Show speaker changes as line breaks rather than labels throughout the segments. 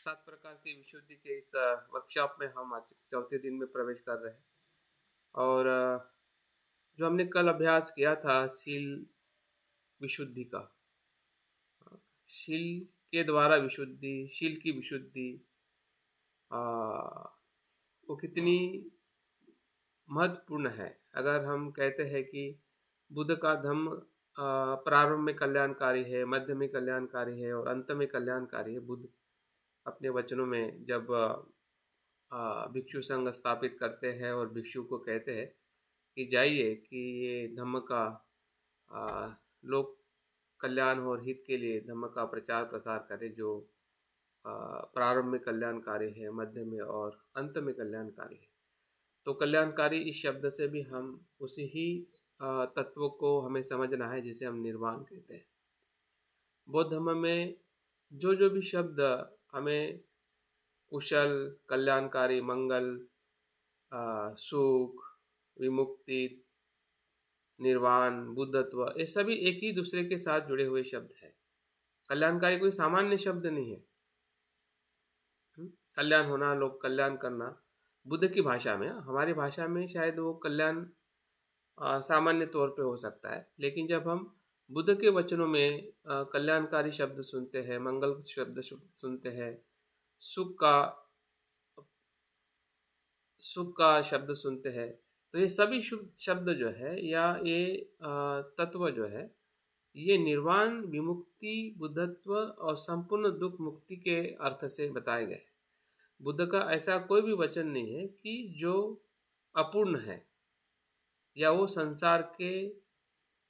7 प्रकार की विशुद्धि के इस वर्कशॉप में हम आज चौथे दिन में प्रवेश कर रहे हैं। और जो हमने कल अभ्यास किया था शील विशुद्धि का, शील के द्वारा विशुद्धि, शील की विशुद्धि वो कितनी महत्वपूर्ण है। अगर हम कहते हैं कि बुद्ध का धम्म प्रारंभ में कल्याणकारी है, मध्य में कल्याणकारी है और अंत में कल्याणकारी है। बुद्ध अपने वचनों में जब भिक्षु संघ स्थापित करते हैं और भिक्षु को कहते हैं कि जाइए कि ये धम्म का लोक कल्याण और हित के लिए धम्म का प्रचार प्रसार करें, जो प्रारंभ में कल्याणकारी है, मध्य में और अंत में कल्याणकारी है। तो कल्याणकारी इस शब्द से भी हम उसी ही तत्व को हमें समझना है जिसे हम निर्वाण कहते हैं। बौद्ध धर्म में जो भी शब्द हमें कुशल, कल्याणकारी, मंगल, सुख, विमुक्ति, निर्वाण, बुद्धत्व, ये सभी एक ही दूसरे के साथ जुड़े हुए शब्द हैं। कल्याणकारी कोई सामान्य शब्द नहीं है। कल्याण होना, लोग कल्याण करना, बुद्ध की भाषा में, हमारी भाषा में शायद वो कल्याण सामान्य तौर पे हो सकता है, लेकिन जब हम बुद्ध के वचनों में कल्याणकारी शब्द सुनते हैं, मंगल शब्द सुनते हैं, सुख का शब्द सुनते हैं, तो ये सभी शब्द जो है या ये तत्व जो है, ये निर्वाण, विमुक्ति, बुद्धत्व और संपूर्ण दुख मुक्ति के अर्थ से बताए गए। बुद्ध का ऐसा कोई भी वचन नहीं है कि जो अपूर्ण है या वो संसार के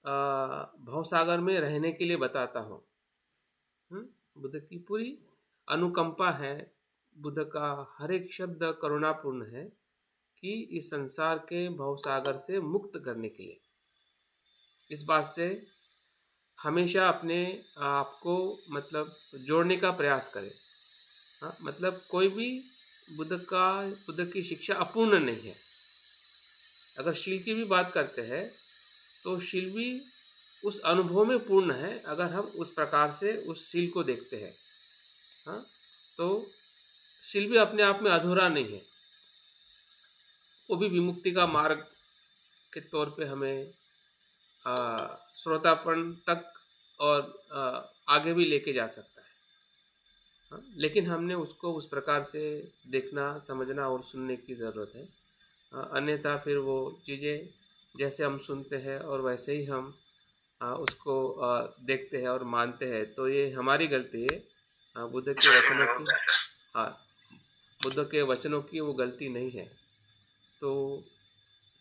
भवसागर में रहने के लिए बताता हो। बुद्ध की पूरी अनुकंपा है, बुद्ध का हर एक शब्द करुणापूर्ण है कि इस संसार के भवसागर से मुक्त करने के लिए। इस बात से हमेशा अपने आप को मतलब जोड़ने का प्रयास करें। मतलब कोई भी बुद्ध की शिक्षा अपूर्ण नहीं है। अगर शील की भी बात करते हैं तो शील भी उस अनुभव में पूर्ण है, अगर हम उस प्रकार से उस शील को देखते हैं। तो शील भी अपने आप में अधूरा नहीं है, वो भी विमुक्ति का मार्ग के तौर पे हमें श्रोतापन तक और आगे भी लेके जा सकता है। लेकिन हमने उसको उस प्रकार से देखना, समझना और सुनने की ज़रूरत है। अन्यथा फिर वो चीज़ें जैसे हम सुनते हैं और वैसे ही हम उसको देखते हैं और मानते हैं, तो ये हमारी गलती है। बुद्ध के वचनों की वो गलती नहीं है। तो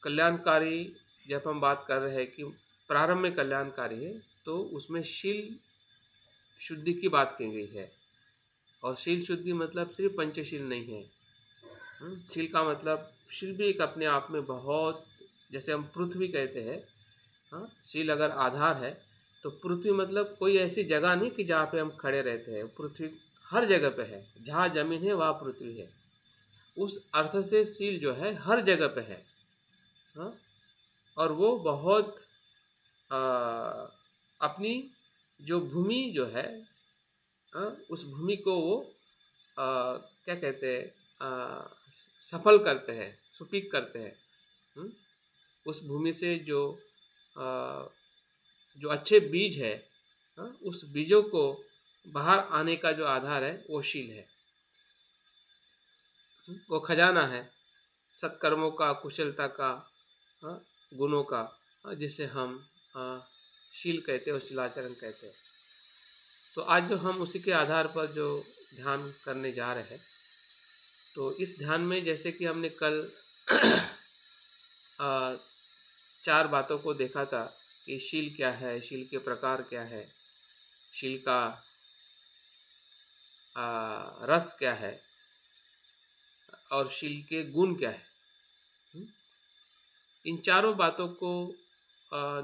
कल्याणकारी जब हम बात कर रहे हैं कि प्रारंभ में कल्याणकारी है, तो उसमें शील शुद्धि की बात की गई है। और शील शुद्धि मतलब सिर्फ पंचशील नहीं है। शील का मतलब, शील भी एक अपने आप में बहुत, जैसे हम पृथ्वी कहते हैं, शील अगर आधार है तो पृथ्वी मतलब कोई ऐसी जगह नहीं कि जहाँ पे हम खड़े रहते हैं। पृथ्वी हर जगह पे है, जहाँ जमीन है वहाँ पृथ्वी है। उस अर्थ से शील जो है हर जगह पे है। और वो बहुत अपनी जो भूमि जो है, उस भूमि को वो क्या कहते हैं, सफल करते हैं, सुपीक करते हैं। उस भूमि से जो अच्छे बीज है, उस बीजों को बाहर आने का जो आधार है वो शील है, वो खजाना है सत्कर्मों का, कुशलता का, गुणों का, जिसे हम शील कहते हैं और शीलाचरण कहते हैं। तो आज जो हम उसी के आधार पर जो ध्यान करने जा रहे हैं, तो इस ध्यान में जैसे कि हमने कल 4 बातों को देखा था कि शील क्या है, शील के प्रकार क्या है, शील का रस क्या है और शील के गुण क्या है। इन चारों बातों को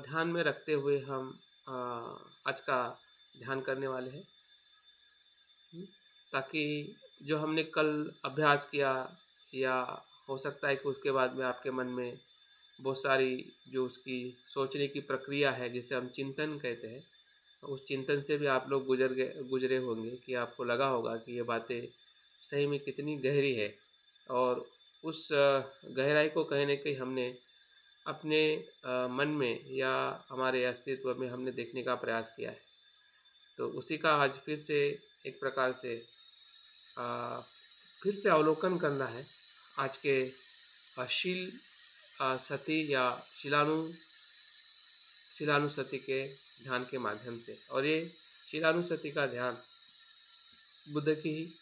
ध्यान में रखते हुए हम आज का ध्यान करने वाले हैं, ताकि जो हमने कल अभ्यास किया, या हो सकता है कि उसके बाद में आपके मन में बहुत सारी जो उसकी सोचने की प्रक्रिया है, जिसे हम चिंतन कहते हैं, उस चिंतन से भी आप लोग गुजरे होंगे कि आपको लगा होगा कि ये बातें सही में कितनी गहरी है, और उस गहराई को कहीं न कहीं हमने अपने मन में या हमारे अस्तित्व में हमने देखने का प्रयास किया है। तो उसी का आज फिर से एक प्रकार से अ, फिर से अवलोकन करना है आज के शील सती या शिलानुसति के ध्यान के माध्यम से। और ये शिलानुसति का ध्यान बुद्ध की ही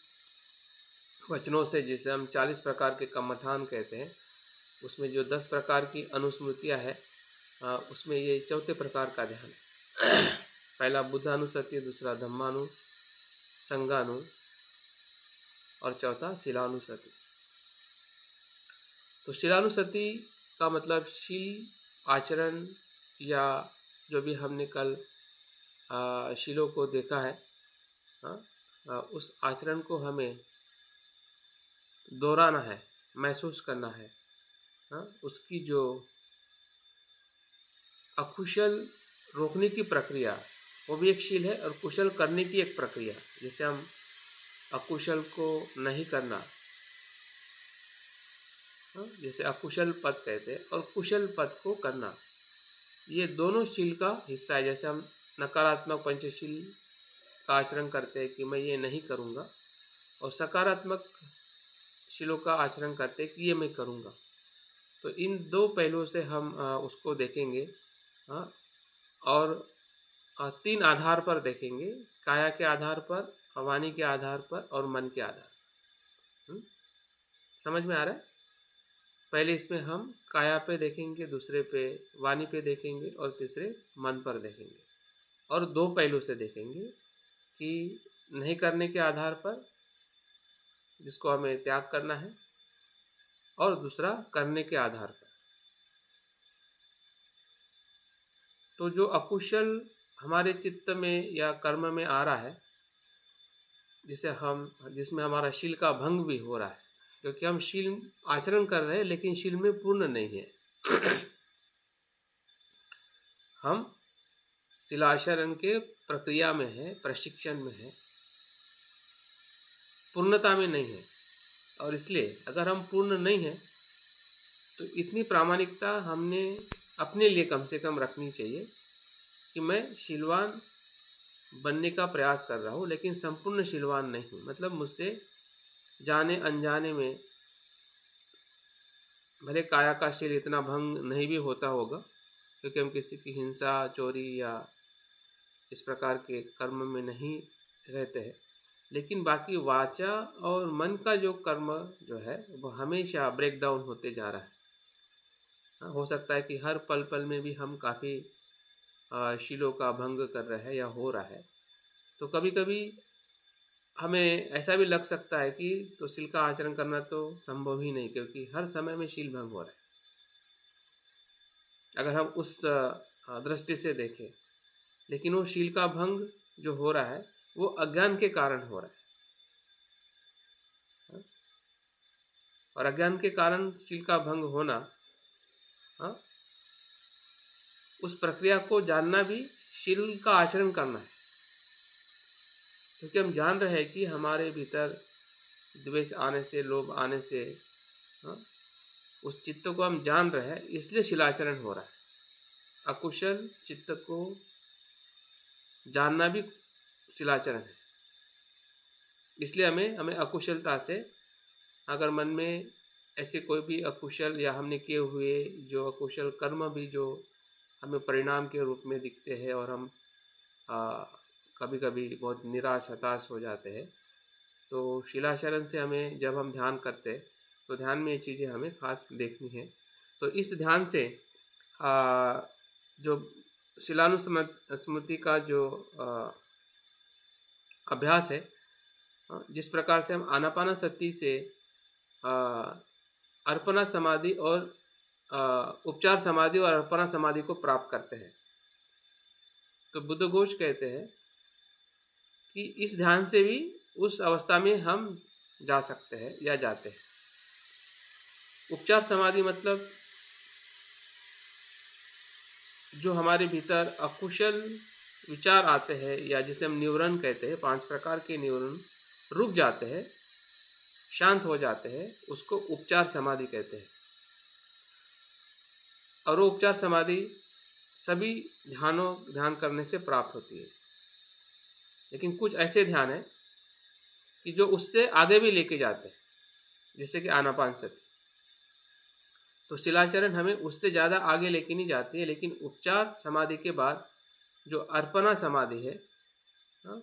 वचनों से, जिसे हम 40 प्रकार के कम्मठान कहते हैं, उसमें जो 10 प्रकार की अनुस्मृतियाँ हैं, उसमें ये चौथे प्रकार का ध्यान है। पहला बुद्धानुसति, दूसरा धम्मानु, संघानु और चौथा शिलानुसति। तो शिलानुसति का मतलब शील आचरण, या जो भी हमने कल शीलों को देखा है, उस आचरण को हमें दोहराना है, महसूस करना है। उसकी जो अकुशल रोकने की प्रक्रिया, वो भी एक शील है, और कुशल करने की एक प्रक्रिया। जैसे हम अकुशल को नहीं करना, जैसे अकुशल पद कहते हैं, और कुशल पद को करना, ये दोनों शील का हिस्सा है। जैसे हम नकारात्मक पंचशील का आचरण करते हैं कि मैं ये नहीं करूँगा, और सकारात्मक शीलों का आचरण करते हैं कि ये मैं करूँगा। तो इन दो पहलुओं से हम उसको देखेंगे, और 3 आधार पर देखेंगे, काया के आधार पर, वाणी के आधार पर और मन के आधार पर। समझ में आ रहा है? पहले इसमें हम काया पे देखेंगे, दूसरे पे वाणी पे देखेंगे, और तीसरे मन पर देखेंगे। और 2 पहलू से देखेंगे कि नहीं करने के आधार पर, जिसको हमें त्याग करना है, और दूसरा करने के आधार पर। तो जो अकुशल हमारे चित्त में या कर्म में आ रहा है, जिसमें हमारा शील का भंग भी हो रहा है, क्योंकि हम शील आचरण कर रहे हैं लेकिन शील में पूर्ण नहीं है। हम शीलाचरण के प्रक्रिया में है, प्रशिक्षण में है, पूर्णता में नहीं है। और इसलिए अगर हम पूर्ण नहीं हैं, तो इतनी प्रामाणिकता हमने अपने लिए कम से कम रखनी चाहिए कि मैं शीलवान बनने का प्रयास कर रहा हूँ, लेकिन संपूर्ण शीलवान नहीं हूँ। मतलब मुझसे जाने अनजाने में भले काया का शील इतना भंग नहीं भी होता होगा, क्योंकि हम किसी की हिंसा, चोरी या इस प्रकार के कर्म में नहीं रहते हैं, लेकिन बाकी वाचा और मन का जो कर्म जो है, वो हमेशा ब्रेक डाउन होते जा रहा है। हो सकता है कि हर पल पल में भी हम काफ़ी शीलों का भंग कर रहे हैं या हो रहा है। तो कभी कभी हमें ऐसा भी लग सकता है कि तो शील का आचरण करना तो संभव ही नहीं, क्योंकि हर समय में शील भंग हो रहा है। अगर हम उस दृष्टि से देखें, लेकिन वो शील का भंग जो हो रहा है, वो अज्ञान के कारण हो रहा है। और अज्ञान के कारण शील का भंग होना, उस प्रक्रिया को जानना भी शील का आचरण करना है। क्योंकि हम जान रहे हैं कि हमारे भीतर द्वेष आने से, लोभ आने से, उस चित्त को हम जान रहे हैं, इसलिए शीलाचरण हो रहा है। अकुशल चित्त को जानना भी शीलाचरण है। इसलिए हमें अकुशलता से, अगर मन में ऐसे कोई भी अकुशल या हमने किए हुए जो अकुशल कर्म भी जो हमें परिणाम के रूप में दिखते हैं, और हम कभी कभी बहुत निराश, हताश हो जाते हैं, तो शीलाचरण से हमें, जब हम ध्यान करते हैं, तो ध्यान में ये चीज़ें हमें खास देखनी है। तो इस ध्यान से जो शिलानुस्मृति का जो अभ्यास है, जिस प्रकार से हम आनापानसति से अर्पणा समाधि और उपचार समाधि और अर्पणा समाधि को प्राप्त करते हैं, तो बुद्ध घोष कहते हैं कि इस ध्यान से भी उस अवस्था में हम जा सकते हैं या जाते हैं। उपचार समाधि मतलब जो हमारे भीतर अकुशल विचार आते हैं, या जिसे हम न्यूरन कहते हैं, 5 प्रकार के न्यूरन रुक जाते हैं, शांत हो जाते हैं, उसको उपचार समाधि कहते हैं। और वो उपचार समाधि सभी ध्यान करने से प्राप्त होती है। लेकिन कुछ ऐसे ध्यान हैं कि जो उससे आगे भी लेके जाते हैं, जैसे कि आनापानसति। तो शिलाचरण हमें उससे ज़्यादा आगे लेके नहीं जाती है, लेकिन उपचार समाधि के बाद जो अर्पणा समाधि है, हाँ,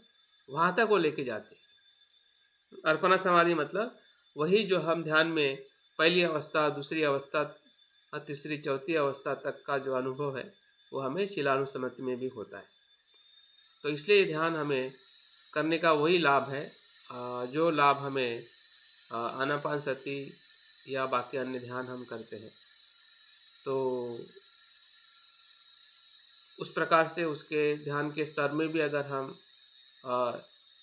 वहाँ तक वो लेके जाती है। अर्पणा समाधि मतलब वही जो हम ध्यान में पहली अवस्था, दूसरी अवस्था, तीसरी, चौथी अवस्था तक का जो अनुभव है वो हमें शिलानुसमति में भी होता है। तो इसलिए ध्यान हमें करने का वही लाभ है जो लाभ हमें आनापानसति या बाकी अन्य ध्यान हम करते हैं। तो उस प्रकार से उसके ध्यान के स्तर में भी अगर हम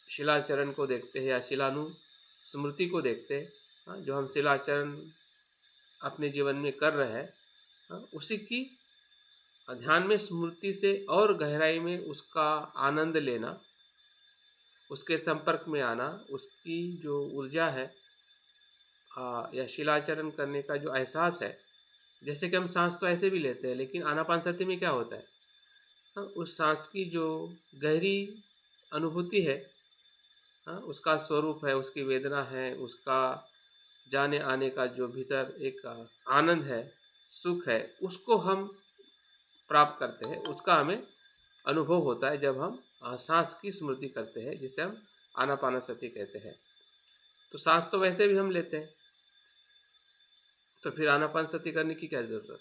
शिलाचरण को देखते हैं या शिलानुस्मृति को देखते हैं, जो हम शिलाचरण अपने जीवन में कर रहे हैं, उसी की ध्यान में स्मृति से और गहराई में उसका आनंद लेना, उसके संपर्क में आना, उसकी जो ऊर्जा है या शिलाचरण करने का जो एहसास है, जैसे कि हम सांस तो ऐसे भी लेते हैं, लेकिन आनापानसति में क्या होता है, उस सांस की जो गहरी अनुभूति है, उसका स्वरूप है, उसकी वेदना है, उसका जाने आने का जो भीतर एक आनंद है, सुख है, उसको हम प्राप्त करते हैं, उसका हमें अनुभव होता है जब हम सांस की स्मृति करते हैं, जिसे हम आनापानसति कहते हैं। तो सांस तो वैसे भी हम लेते हैं, तो फिर आनापानसति करने की क्या ज़रूरत।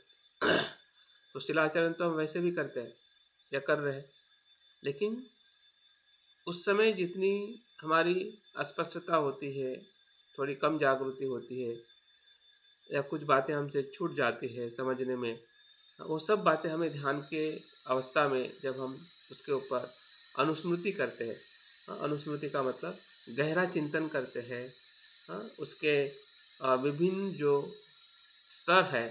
तो शिलाचरण तो हम वैसे भी करते हैं या कर रहे हैं, लेकिन उस समय जितनी हमारी अस्पष्टता होती है, थोड़ी कम जागृति होती है, या कुछ बातें हमसे छूट जाती है समझने में, वो सब बातें हमें ध्यान के अवस्था में जब हम उसके ऊपर अनुस्मृति करते हैं, अनुस्मृति का मतलब गहरा चिंतन करते हैं, उसके विभिन्न जो स्तर है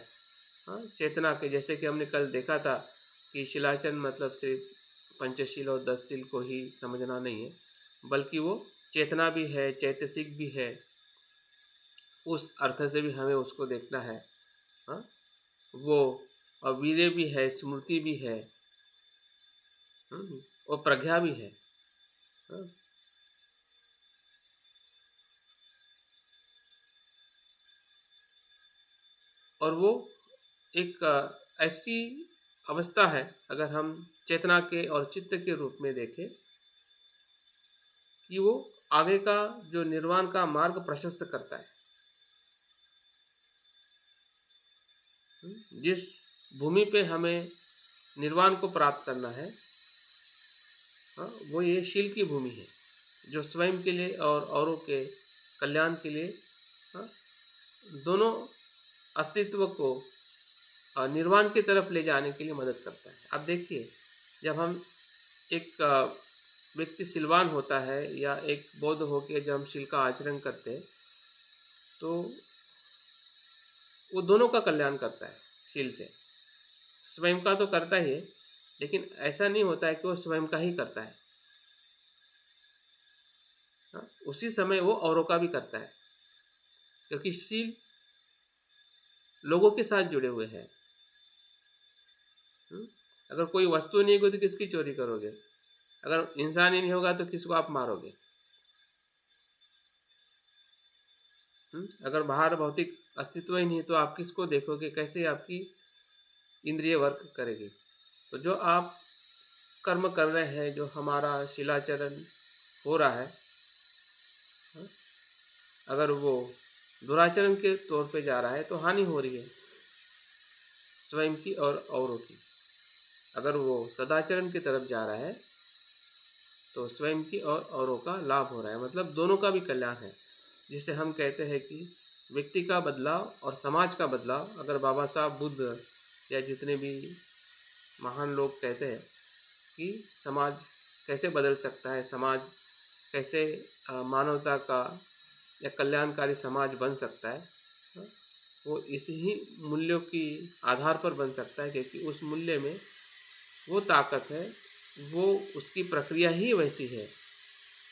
चेतना के, जैसे कि हमने कल देखा था कि शिलाचरण मतलब सिर्फ पंचशील और 10 शील को ही समझना नहीं है, बल्कि वो चेतना भी है, चैतसिक भी है, उस अर्थ से भी हमें उसको देखना है। वो वीर्य भी है, स्मृति भी है, और प्रज्ञा भी है। और वो एक ऐसी अवस्था है, अगर हम चेतना के और चित्त के रूप में देखें, कि वो आगे का जो निर्वाण का मार्ग प्रशस्त करता है। जिस भूमि पे हमें निर्वाण को प्राप्त करना है, वो ये शील की भूमि है, जो स्वयं के लिए और औरों के कल्याण के लिए, दोनों अस्तित्व को निर्वाण की तरफ ले जाने के लिए मदद करता है। अब देखिए, जब हम एक व्यक्ति सिलवान होता है या एक बौद्ध होकर जब हम शील का आचरण करते हैं, तो वो दोनों का कल्याण करता है। शील से स्वयं का तो करता ही है, लेकिन ऐसा नहीं होता है कि वो स्वयं का ही करता है, उसी समय वो औरों का भी करता है, क्योंकि शील लोगों के साथ जुड़े हुए हैं। अगर कोई वस्तु नहीं होगी तो किसकी चोरी करोगे, अगर इंसान ही नहीं होगा तो किसको आप मारोगे। अगर बाहर भौतिक अस्तित्व ही नहीं तो आप किसको देखोगे, कैसे आपकी इंद्रिय वर्क करेगी। तो जो आप कर्म कर रहे हैं, जो हमारा शिलाचरण हो रहा है, अगर वो दुराचरण के तौर पे जा रहा है तो हानि हो रही है स्वयं की और औरों की। अगर वो सदाचरण की तरफ जा रहा है तो स्वयं की और औरों का लाभ हो रहा है, मतलब दोनों का भी कल्याण है। जिसे हम कहते हैं कि व्यक्ति का बदलाव और समाज का बदलाव, अगर बाबा साहब बुद्ध या जितने भी महान लोग कहते हैं कि समाज कैसे बदल सकता है, समाज कैसे मानवता का या कल्याणकारी समाज बन सकता है, वो इसी ही मूल्यों की आधार पर बन सकता है, क्योंकि उस मूल्य में वो ताकत है, वो उसकी प्रक्रिया ही वैसी है।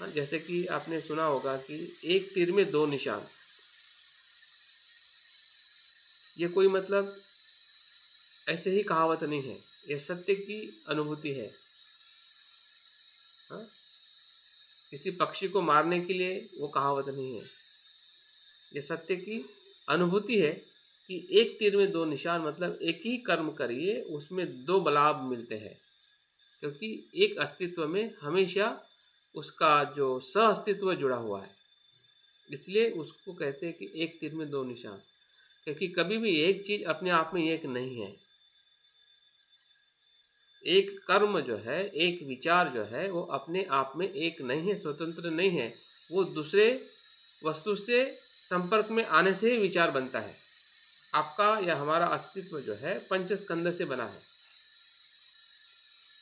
जैसे कि आपने सुना होगा कि एक तीर में दो निशान, ये कोई मतलब ऐसे ही कहावत नहीं है, ये सत्य की अनुभूति है। हाँ, किसी पक्षी को मारने के लिए वो कहावत नहीं है, ये सत्य की अनुभूति है कि एक तीर में दो निशान, मतलब एक ही कर्म करिए उसमें दो लाभ मिलते हैं, क्योंकि एक अस्तित्व में हमेशा उसका जो सह अस्तित्व जुड़ा हुआ है, इसलिए उसको कहते हैं कि एक तीर में दो निशान। क्योंकि कभी भी एक चीज अपने आप में एक नहीं है, एक कर्म जो है, एक विचार जो है, वो अपने आप में एक नहीं है, स्वतंत्र नहीं है, वो दूसरे वस्तु से संपर्क में आने से ही विचार बनता है। आपका या हमारा अस्तित्व जो है पंचस्कंद से बना है।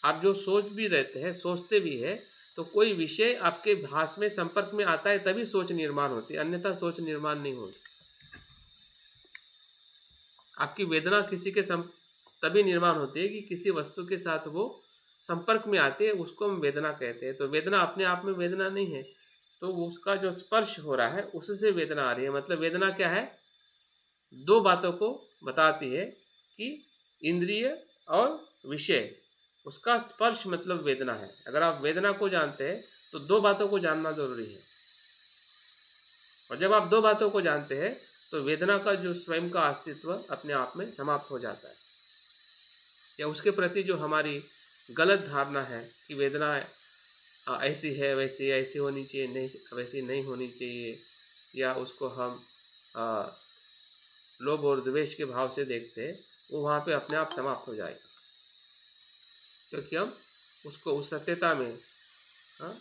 आप जो सोच भी रहते हैं, सोचते भी है, तो कोई विषय आपके भास में संपर्क में आता है तभी सोच निर्माण होती है, अन्यथा सोच निर्माण नहीं होती। आपकी वेदना किसी के तभी निर्माण होती है कि किसी वस्तु के साथ वो संपर्क में आते हैं, उसको हम वेदना कहते हैं। तो वेदना अपने आप में वेदना नहीं है, तो उसका जो स्पर्श हो रहा है उससे वेदना आ रही है। मतलब वेदना क्या है, दो बातों को बताती है कि इंद्रिय और विषय, उसका स्पर्श मतलब वेदना है। अगर आप वेदना को जानते हैं तो दो बातों को जानना जरूरी है, और जब आप दो बातों को जानते हैं तो वेदना का जो स्वयं का अस्तित्व अपने आप में समाप्त हो जाता है, या उसके प्रति जो हमारी गलत धारणा है कि वेदना ऐसी है, वैसी ऐसी होनी चाहिए, नहीं वैसी नहीं होनी चाहिए, या उसको हम लोभ और द्वेष के भाव से देखते हैं, वो वहाँ पे अपने आप समाप्त हो जाएगा। क्योंकि हम उसको उस सत्यता में, हाँ,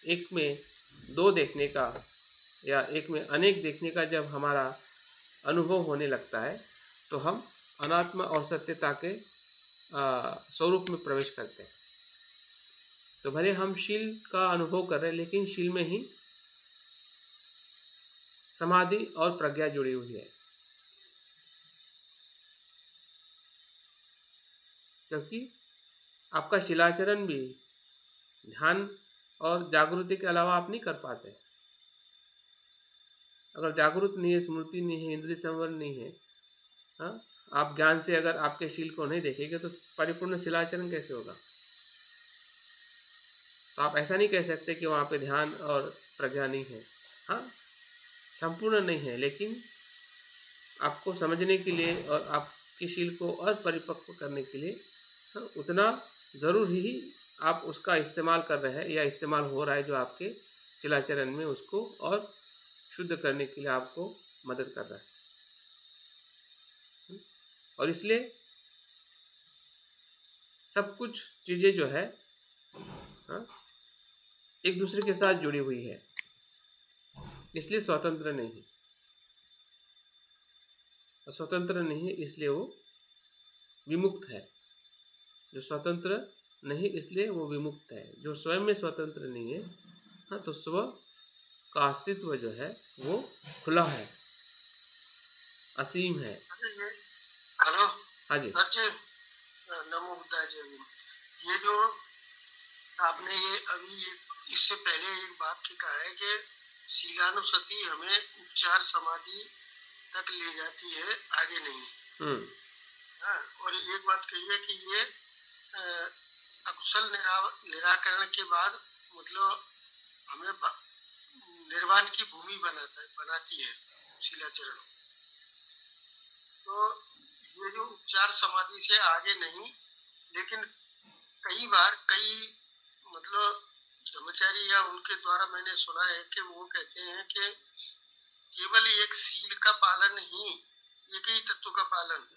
एक में दो देखने का या एक में अनेक देखने का जब हमारा अनुभव होने लगता है, तो हम अनात्मा और सत्यता के स्वरूप में प्रवेश करते हैं। तो भले हम शील का अनुभव कर रहे हैं, लेकिन शील में ही समाधि और प्रज्ञा जुड़ी हुई है। क्योंकि आपका शीलाचरण भी ध्यान और जागृति के अलावा आप नहीं कर पाते। अगर जागृत नहीं है, स्मृति नहीं है, इंद्रिय संवरण नहीं है, हाँ, आप ज्ञान से अगर आपके शील को नहीं देखेंगे तो परिपूर्ण शीलाचरण कैसे होगा। तो आप ऐसा नहीं कह सकते कि वहाँ पे ध्यान और प्रज्ञा नहीं है। हाँ, संपूर्ण नहीं है, लेकिन आपको समझने के लिए और आपकी शील को और परिपक्व करने के लिए, हाँ, उतना ज़रूर ही आप उसका इस्तेमाल कर रहे हैं या इस्तेमाल हो रहा है, जो आपके शीलाचरण में उसको और शुद्ध करने के लिए आपको मदद कर रहा है। और इसलिए सब कुछ चीज़ें जो है, हाँ, एक दूसरे के साथ जुड़ी हुई है, इसलिए स्वतंत्र नहीं है। स्वतंत्र नहीं है इसलिए वो विमुक्त है। जो स्वतंत्र नहीं इसलिए वो विमुक्त है। जो स्वयं में स्वतंत्र नहीं है, हाँ, तो स्व का अस्तित्व जो है वो खुला है, असीम है।
हेलो,
हाँ जी,
नमो बुद्धाय जय भीम। ये जो आपने ये अभी इससे पहले एक वाक्य कहा है कि शीलानुसति हमें उपचार समाधि तक ले जाती है, आगे नहीं। हाँ, और एक बात कही है कि ये अकुशल निराकरण के बाद मतलब हमें निर्वाण की भूमि बनाती है शीलाचरण। तो ये जो उपचार समाधि से आगे नहीं, लेकिन कई बार कई मतलब ब्रह्मचारी या उनके द्वारा मैंने सुना है कि वो कहते हैं कि केवल एक सील का पालन ही, एक ही तत्व का पालन,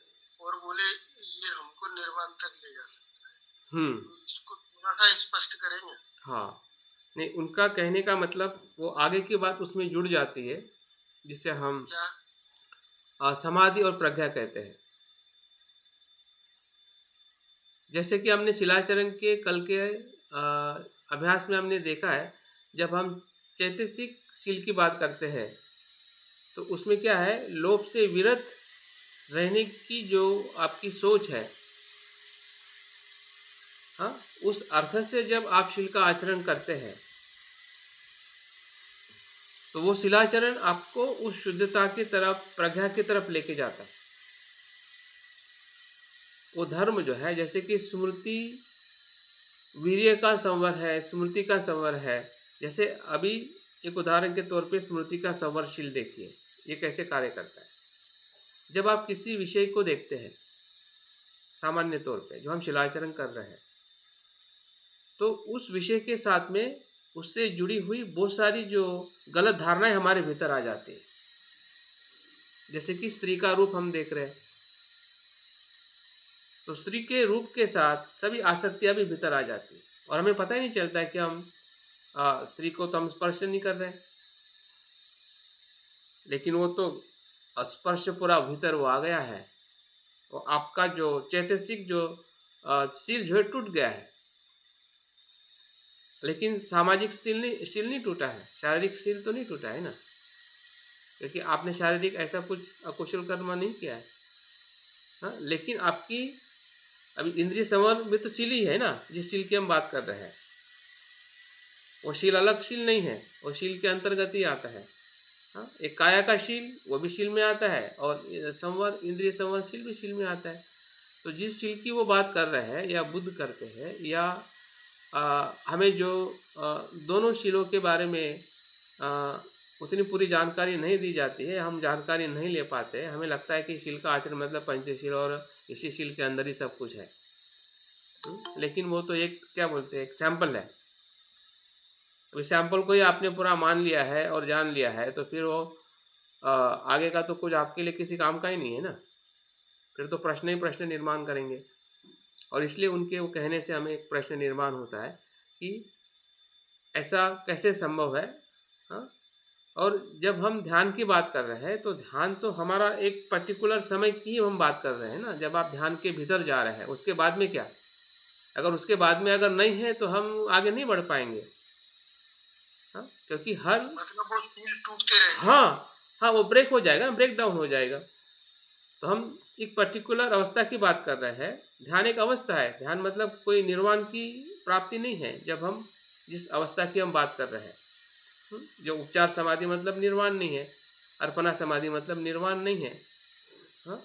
और बोले ये हमको निर्वाण तक ले जा सकता है। तो इसको थोड़ा सा स्पष्ट करेंगे।
हाँ, नहीं, उनका कहने का मतलब वो आगे की बात उसमें जुड़ जाती है, जिसे हम समाधि और प्रज्ञा कहते हैं। जैसे कि हमने शिलाचरण के कल के अभ्यास में हमने देखा है, जब हम चैतसिक शील की बात करते हैं तो उसमें क्या है, लोभ से विरत रहने की जो आपकी सोच है, हाँ, उस अर्थ से जब आप शील का आचरण करते हैं तो वो शिलाचरण आपको उस शुद्धता की तरफ, प्रज्ञा की तरफ लेके जाता है। वो धर्म जो है, जैसे कि स्मृति वीर्य का संवर है, स्मृति का संवर है। जैसे अभी एक उदाहरण के तौर पे स्मृति का संवरशील देखिए, ये कैसे कार्य करता है। जब आप किसी विषय को देखते हैं, सामान्य तौर पे जो हम शिलाचरण कर रहे हैं, तो उस विषय के साथ में उससे जुड़ी हुई बहुत सारी जो गलत धारणाएं हमारे भीतर आ जाती है। जैसे कि स्त्री का रूप हम देख रहे हैं, तो स्त्री के रूप के साथ सभी आसक्तियां भी भीतर आ जाती है और हमें पता ही नहीं चलता है कि हम स्त्री को तो हम स्पर्श नहीं कर रहे हैं, लेकिन वो तो स्पर्श पूरा भीतर वो आ गया है। और आपका जो चैतसिक जो शील जो है टूट गया है, लेकिन सामाजिक शील नहीं टूटा है, शारीरिक शील तो नहीं टूटा है ना, क्योंकि आपने शारीरिक ऐसा कुछ अकुशल कर्म नहीं किया है। हाँ, लेकिन आपकी अभी इंद्रिय संवर में तो शील ही है ना, जिस शील की हम बात कर रहे हैं। वो शील अलग शील नहीं है, वो शील के अंतर्गत ही आता है। हाँ, एक काया का शील वो भी शील में आता है, और संवर, इंद्रिय संवर शील भी शील में आता है। तो जिस शील की वो बात कर रहे हैं या बुद्ध करते हैं, या हमें जो दोनों शीलों के बारे में उतनी पूरी जानकारी नहीं दी जाती है, हम जानकारी नहीं ले पाते, हमें लगता है कि शील का आचरण मतलब पंचशील और इसी शील के अंदर ही सब कुछ है। लेकिन वो तो एक क्या बोलते हैं, एक सैंपल है। अभी सैंपल को ही आपने पूरा मान लिया है और जान लिया है, तो फिर वो आगे का तो कुछ आपके लिए किसी काम का ही नहीं है ना, फिर तो प्रश्न ही प्रश्न निर्माण करेंगे। और इसलिए उनके वो कहने से हमें एक प्रश्न निर्माण होता है कि ऐसा कैसे संभव है। हाँ, और जब हम ध्यान की बात कर रहे हैं, तो ध्यान तो हमारा एक पर्टिकुलर समय की हम बात कर रहे हैं ना। जब आप ध्यान के भीतर जा रहे हैं, उसके बाद में क्या, अगर उसके बाद में अगर नहीं है तो हम आगे नहीं बढ़ पाएंगे। हाँ, क्योंकि हर
मतलब वो शील टूटते रहेंगे।
हाँ हाँ, वो ब्रेक हो जाएगा, ब्रेक डाउन हो जाएगा। तो हम एक पर्टिकुलर अवस्था की बात कर रहे हैं। ध्यान एक अवस्था है, ध्यान मतलब कोई निर्वाण की प्राप्ति नहीं है। जब हम जिस अवस्था की हम बात कर रहे हैं, जो उपचार समाधि मतलब निर्वाण नहीं है, अर्पणा समाधि मतलब निर्वाण नहीं है। हाँ,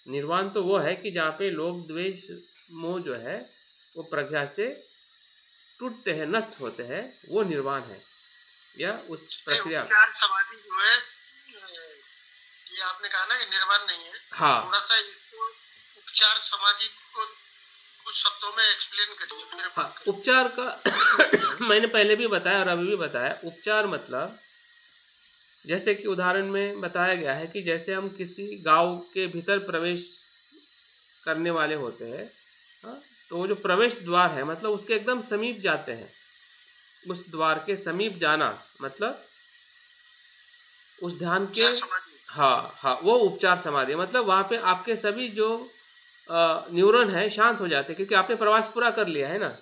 निर्वाण तो वो है कि जहाँ पे लोभ द्वेष मोह जो है वो प्रज्ञा से टूटते हैं, नष्ट होते हैं, वो निर्वाण है, या उस प्रक्रिया।
उपचार समाधि जो है, ये आपने कहा ना कि निर्वाण नहीं है।
हाँ,
थोड़ा सा इसको उपचार समाधि को कुछ शब्दों में एक्सप्लेन करिए, फिर
हाँ,
बात करें।
उपचार का मैंने पहले भी बताया और अभी भी बताया। उपचार मतलब जैसे कि उदाहरण में बताया गया है कि जैसे हम किसी गांव के भीतर प्रवेश करने वाले होते हैं, हाँ, तो वो जो प्रवेश द्वार है मतलब उसके एकदम समीप जाते हैं। उस द्वार के समीप जाना मतलब उस ध्यान के,
उपचार समाधि।
हाँ हाँ, वो उपचार समाधि मतलब वहाँ पे आपके सभी जो न्यूरॉन है शांत हो जाते हैं, क्योंकि आपने प्रवास पूरा कर लिया है ना।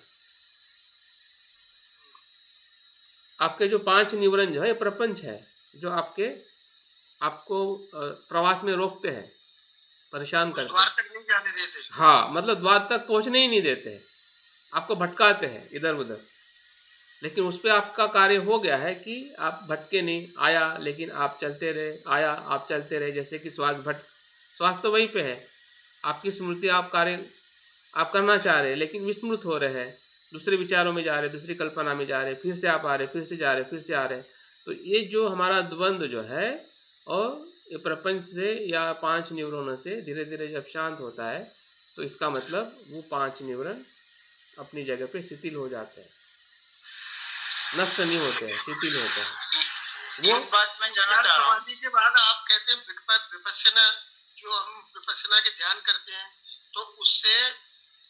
आपके जो 5 न्यूरॉन जो है प्रपंच है, जो आपको प्रवास में रोकते हैं, परेशान
उस
करते
द्वार
हैं।
तक नहीं जाने देते।
हाँ, मतलब द्वार तक पहुँचने ही नहीं देते हैं, आपको भटकाते हैं इधर उधर। लेकिन उस पर आपका कार्य हो गया है कि आप भटके नहीं, आया लेकिन आप चलते रहे, आया आप चलते रहे। जैसे कि श्वास तो वहीं पे है, आपकी स्मृति, आप कार्य आप करना चाह रहे हैं लेकिन विस्मृत हो रहे हैं, दूसरे विचारों में जा रहे, दूसरी कल्पना में जा रहे, फिर से आप आ रहे, फिर से जा रहे, फिर से आ रहे। तो ये जो हमारा द्वंद्व जो है, और ये प्रपंच से या 5 न्यूरॉनों से धीरे धीरे जब शांत होता है, तो इसका मतलब वो 5 न्यूरॉन अपनी जगह पे शिथिल हो जाते हैं, नष्ट नहीं होते हैं, शिथिल होते हैं वो।
एक बात मैं जानना चाह रहा हूँ, समाधि के बाद आप कहते हैं विपस्सना, जो हम विपस्सना के ध्यान करते हैं, तो उससे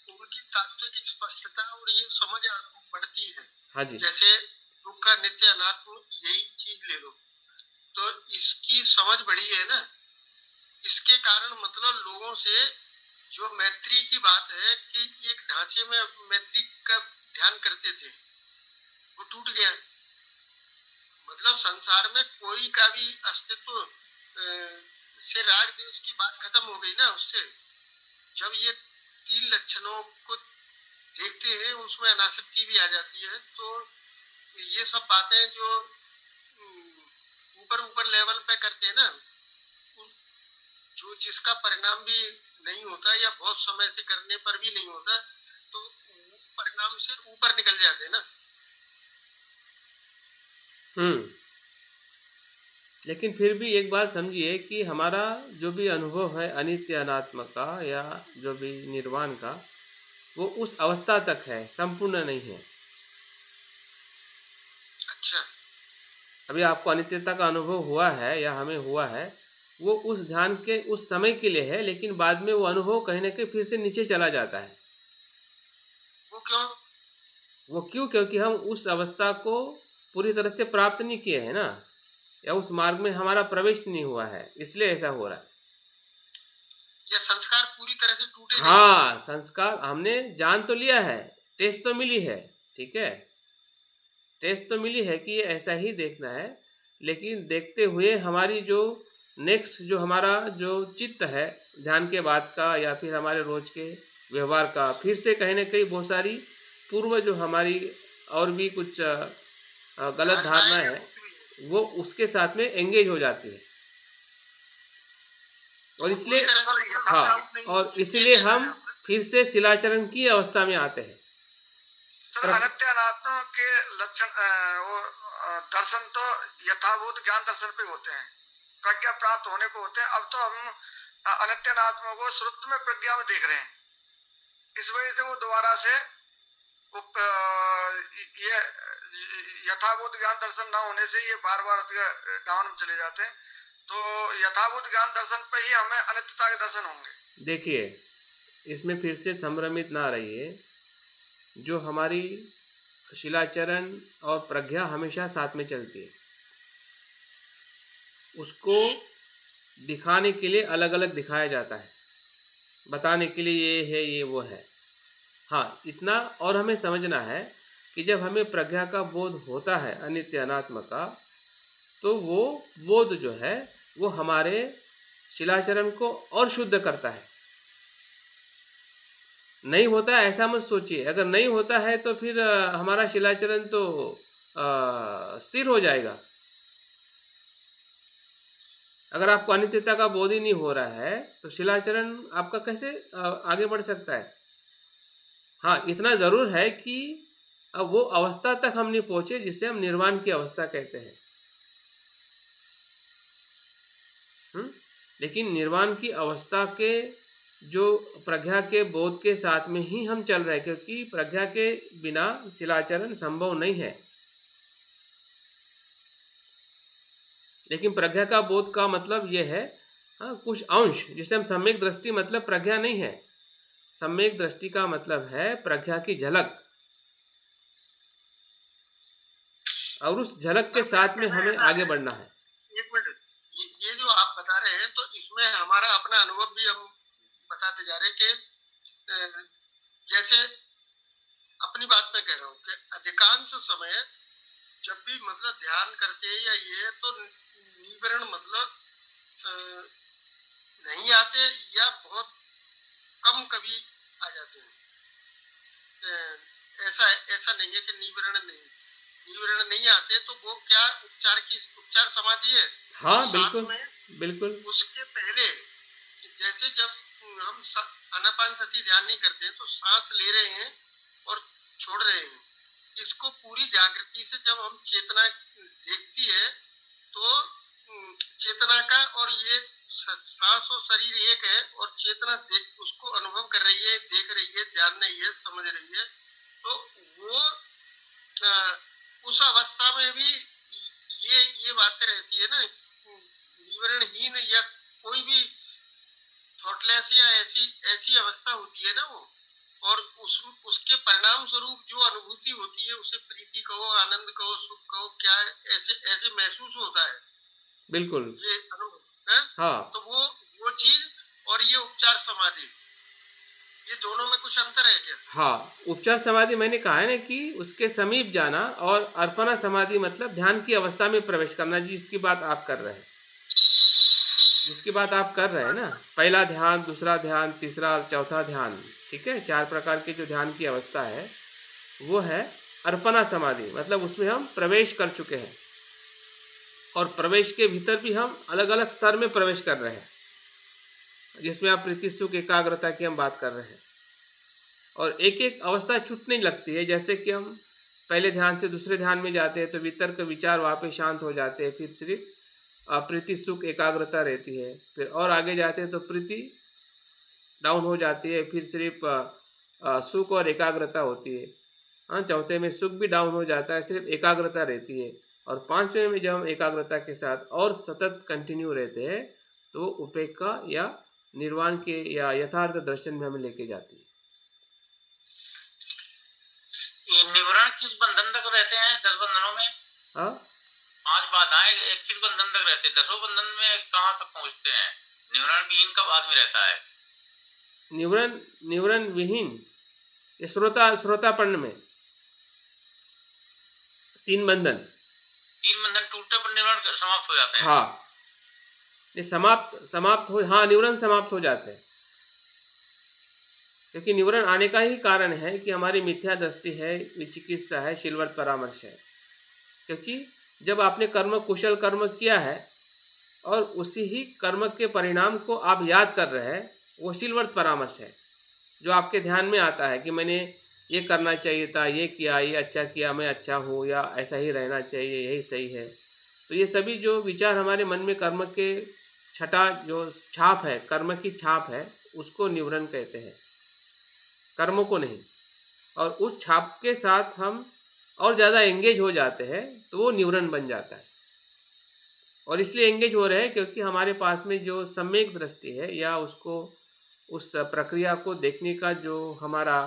उनकी तत्व की स्पष्टता और ये समझ बढ़ती है।
हाँ जी,
जैसे दुख नित्य अनात्म, यही चीज ले लो, तो इसकी समझ बढ़ी है ना। इसके कारण मतलब लोगों से जो मैत्री की बात है कि एक ढांचे में मैत्री का ध्यान करते थे, वो टूट गया। मतलब संसार में कोई का भी अस्तित्व से राग द्वेष की बात खत्म हो गई ना उससे। जब ये 3 लक्षणों को देखते हैं, उसमें अनासक्ति भी आ जाती है। तो ये सब बातें जो ऊपर ऊपर लेवल पे करते हैं ना, जो जिसका परिणाम भी नहीं होता या बहुत समय से करने पर भी नहीं होता, तो परिणाम से ऊपर निकल जाते हैं ना।
लेकिन फिर भी एक बात समझिए कि हमारा जो भी अनुभव है अनित्य अनात्म का या जो भी निर्वाण का, वो उस अवस्था तक है, संपूर्ण नहीं है।
अच्छा।
अभी आपको अनित्यता का अनुभव हुआ है या हमें हुआ है, वो उस ध्यान के उस समय के लिए है, लेकिन बाद में वो अनुभव कहीं ना कहीं फिर से नीचे चला जाता है।
वो क्यों?
वो क्यों? क्योंकि हम उस अवस्था को पूरी तरह से प्राप्त नहीं किए हैं ना, या उस मार्ग में हमारा प्रवेश नहीं हुआ है, इसलिए ऐसा हो रहा है।
या संस्कार पूरी तरह से टूटे नहीं?
हाँ, संस्कार हमने जान तो लिया है, टेस्ट तो मिली है, ठीक है, टेस्ट तो मिली है कि ये ऐसा ही देखना है, लेकिन देखते हुए हमारी जो नेक्स्ट जो हमारा जो चित्त है ध्यान के बाद का या फिर हमारे रोज के व्यवहार का, फिर से कहीं ना कहीं बहुत सारी पूर्व जो हमारी और भी कुछ गलत धारणा है, वो उसके साथ में एंगेज हो जाती है। और इसलिए हाँ, और इसलिए हम फिर से शिलाचरण की अवस्था में आते हैं।
सर, अनित्य अनात्मा के लक्षण वो दर्शन तो यथाभूत ज्ञान दर्शन पे होते हैं, प्रज्ञा प्राप्त होने को होते हैं। अब तो हम अनित्य अनात्मा को श्रुत में प्रज्ञा में देख रहे हैं, इस वजह से वो दोबारा से वो ये यथाभूत ज्ञान दर्शन ना होने से ये बार बार डाउन में चले जाते हैं। तो यथाभूत ज्ञान दर्शन पे ही हमें अनित्यता के दर्शन होंगे।
देखिए, इसमें फिर से संभ्रमित ना रहिए, जो हमारी शिलाचरण और प्रज्ञा हमेशा साथ में चलती है, उसको दिखाने के लिए अलग अलग दिखाया जाता है, बताने के लिए ये है ये वो है। हाँ, इतना और हमें समझना है कि जब हमें प्रज्ञा का बोध होता है अनित्य अनात्म का, तो वो बोध जो है वो हमारे शिलाचरण को और शुद्ध करता है। नहीं होता है ऐसा मत सोचिए, अगर नहीं होता है तो फिर हमारा शिलाचरण तो स्थिर हो जाएगा। अगर आपको अनित्यता का बोध ही नहीं हो रहा है तो शिलाचरण आपका कैसे आगे बढ़ सकता है। हाँ, इतना ज़रूर है कि अब वो अवस्था तक हम नहीं पहुँचे जिसे हम निर्वाण की अवस्था कहते हैं। लेकिन निर्वाण की अवस्था के जो प्रज्ञा के बोध के साथ में ही हम चल रहे हैं, क्योंकि प्रज्ञा के बिना शिलाचरण संभव नहीं है। लेकिन प्रज्ञा का बोध का मतलब ये है, हाँ, कुछ अंश, जिसे हम सम्यक दृष्टि मतलब प्रज्ञा नहीं है। सम्यक दृष्टि का मतलब है प्रज्ञा की झलक, और उस झलक के साथ में हमें आगे बढ़ना है।
एक मिनट, ये जो आप बता रहे हैं, तो इसमें हमारा अपना अनुभव भी हम बताते जा रहे हैं कि जैसे अपनी बात में कह रहा हूँ कि अधिकांश समय जब भी मतलब ध्यान करते हैं या ये, तो निवरण मतलब नहीं आते या बहुत कम कभी आ जाते हैं। ऐसा नहीं है कि निवरण नहीं आते, तो वो क्या उपचार समाधि है?
हाँ, बिल्कुल बिल्कुल।
उसके पहले जैसे जब हम आनापानसती ध्यान नहीं करते हैं, तो सांस ले रहे हैं और छोड़ रहे हैं, इसको पूरी जागृति से जब हम चेतना देखती है, तो चेतना का और ये सांस और शरीर एक है, और चेतना उसको अनुभव कर रही है, देख रही है, जान रही है, समझ रही है। तो वो उस अवस्था में भी ये बातें रहती है ना, निवरणहीन या कोई भी थॉटलेस या ऐसी अवस्था होती है ना वो, और उसके परिणाम स्वरूप जो अनुभूति होती है, उसे प्रीति कहो, आनंद कहो, सुख कहो, क्या ऐसे महसूस होता है।
बिल्कुल
ये अनुभव है।
हाँ,
तो वो चीज और ये उपचार समाधि, ये दोनों में कुछ अंतर है क्या?
हाँ, उपचार समाधि मैंने कहा है ना कि उसके समीप जाना, और अर्पणा समाधि मतलब ध्यान की अवस्था में प्रवेश करना, जिसकी बात आप कर रहे हैं, ना, पहला ध्यान, दूसरा ध्यान, तीसरा और चौथा ध्यान, ठीक है, 4 प्रकार के जो ध्यान की अवस्था है वो है अर्पणा समाधि, मतलब उसमें हम प्रवेश कर चुके हैं। और प्रवेश के भीतर भी हम अलग अलग स्तर में प्रवेश कर रहे हैं, जिसमें आप प्रीति सुख एकाग्रता की हम बात कर रहे हैं। और एक एक अवस्था छूटने लगती है, जैसे कि हम पहले ध्यान से दूसरे ध्यान में जाते हैं तो वितर्क विचार वहाँ पे शांत हो जाते हैं, फिर सिर्फ प्रीति सुख एकाग्रता रहती है। फिर और आगे जाते हैं तो प्रीति डाउन हो जाती है, फिर सिर्फ सुख और एकाग्रता होती है। हाँ, चौथे में सुख भी डाउन हो जाता है, सिर्फ एकाग्रता रहती है। और पांचवें में जब हम एकाग्रता के साथ और सतत कंटिन्यू रहते हैं तो उपेक्षा या निर्वाण के या यथार्थ दर्शन में हमें लेके जाती है।
ये निवरण किस बंधन तक रहते हैं 10 बंधनों में?
हाँ,
5 बाधाएं किस बंधन तक रहते हैं? 10 बंधन में कहाँ तक पहुँचते हैं? निवरण विहीन कब आदमी रहता है?
निवरण विहीन ये श्रोतापन्न में 3 बंधन
3 बंधन टूटने पर निवरण समाप्त हो जाते हैं।
हाँ, ये समाप्त हो, हाँ, निवरण समाप्त हो जाते हैं, क्योंकि निवरण आने का ही कारण है कि हमारी मिथ्या दृष्टि है, विचिकित्सा है, शीलवत परामर्श है। क्योंकि जब आपने कुशल कर्म किया है और उसी ही कर्म के परिणाम को आप याद कर रहे हैं, वो शीलवत परामर्श है जो आपके ध्यान में आता है कि मैंने ये करना चाहिए था, ये किया, ये अच्छा किया, मैं अच्छा हूँ, या ऐसा ही रहना चाहिए, यही सही है। तो ये सभी जो विचार हमारे मन में कर्म के छठा जो छाप है, कर्म की छाप है, उसको निवरण कहते हैं, कर्मों को नहीं। और उस छाप के साथ हम और ज़्यादा एंगेज हो जाते हैं तो वो निवरण बन जाता है। और इसलिए एंगेज हो रहे हैं क्योंकि हमारे पास में जो सम्यक दृष्टि है या उसको उस प्रक्रिया को देखने का जो हमारा